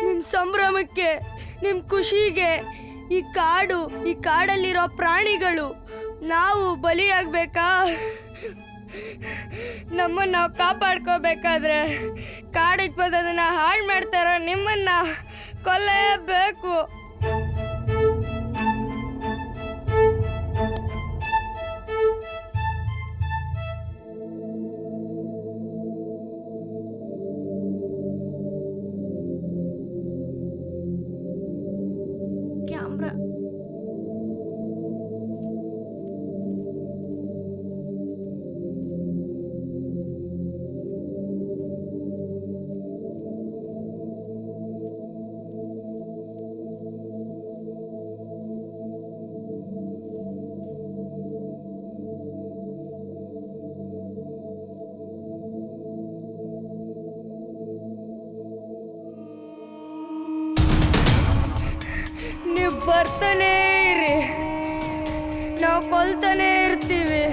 ನಿಮ್ ಸಂಭ್ರಮಕ್ಕೆ, ನಿಮ್ ಖುಷಿಗೆ ಈ ಕಾಡಲ್ಲಿರೋ ಪ್ರಾಣಿಗಳು ನಾವು ಬಲಿಯಾಗ್ಬೇಕಾ? ನಮ್ಮನ್ನ ನಾವು ಕಾಪಾಡ್ಕೋಬೇಕಾದ್ರೆ ಕಾಡಿಗೆ ಬಂದದನ್ನ ಹಾಳು ಮಾಡ್ತಾರ, ನಿಮ್ಮನ್ನ ಕೊಲ್ಲೇಬೇಕು. ಕ್ಯಾಮ್ರಾ ನೀವು ಬರ್ತಾನೇ ಇರಿ, ನಾವು ಕೊಲ್ತಾನೇ ಇರ್ತೀವಿ.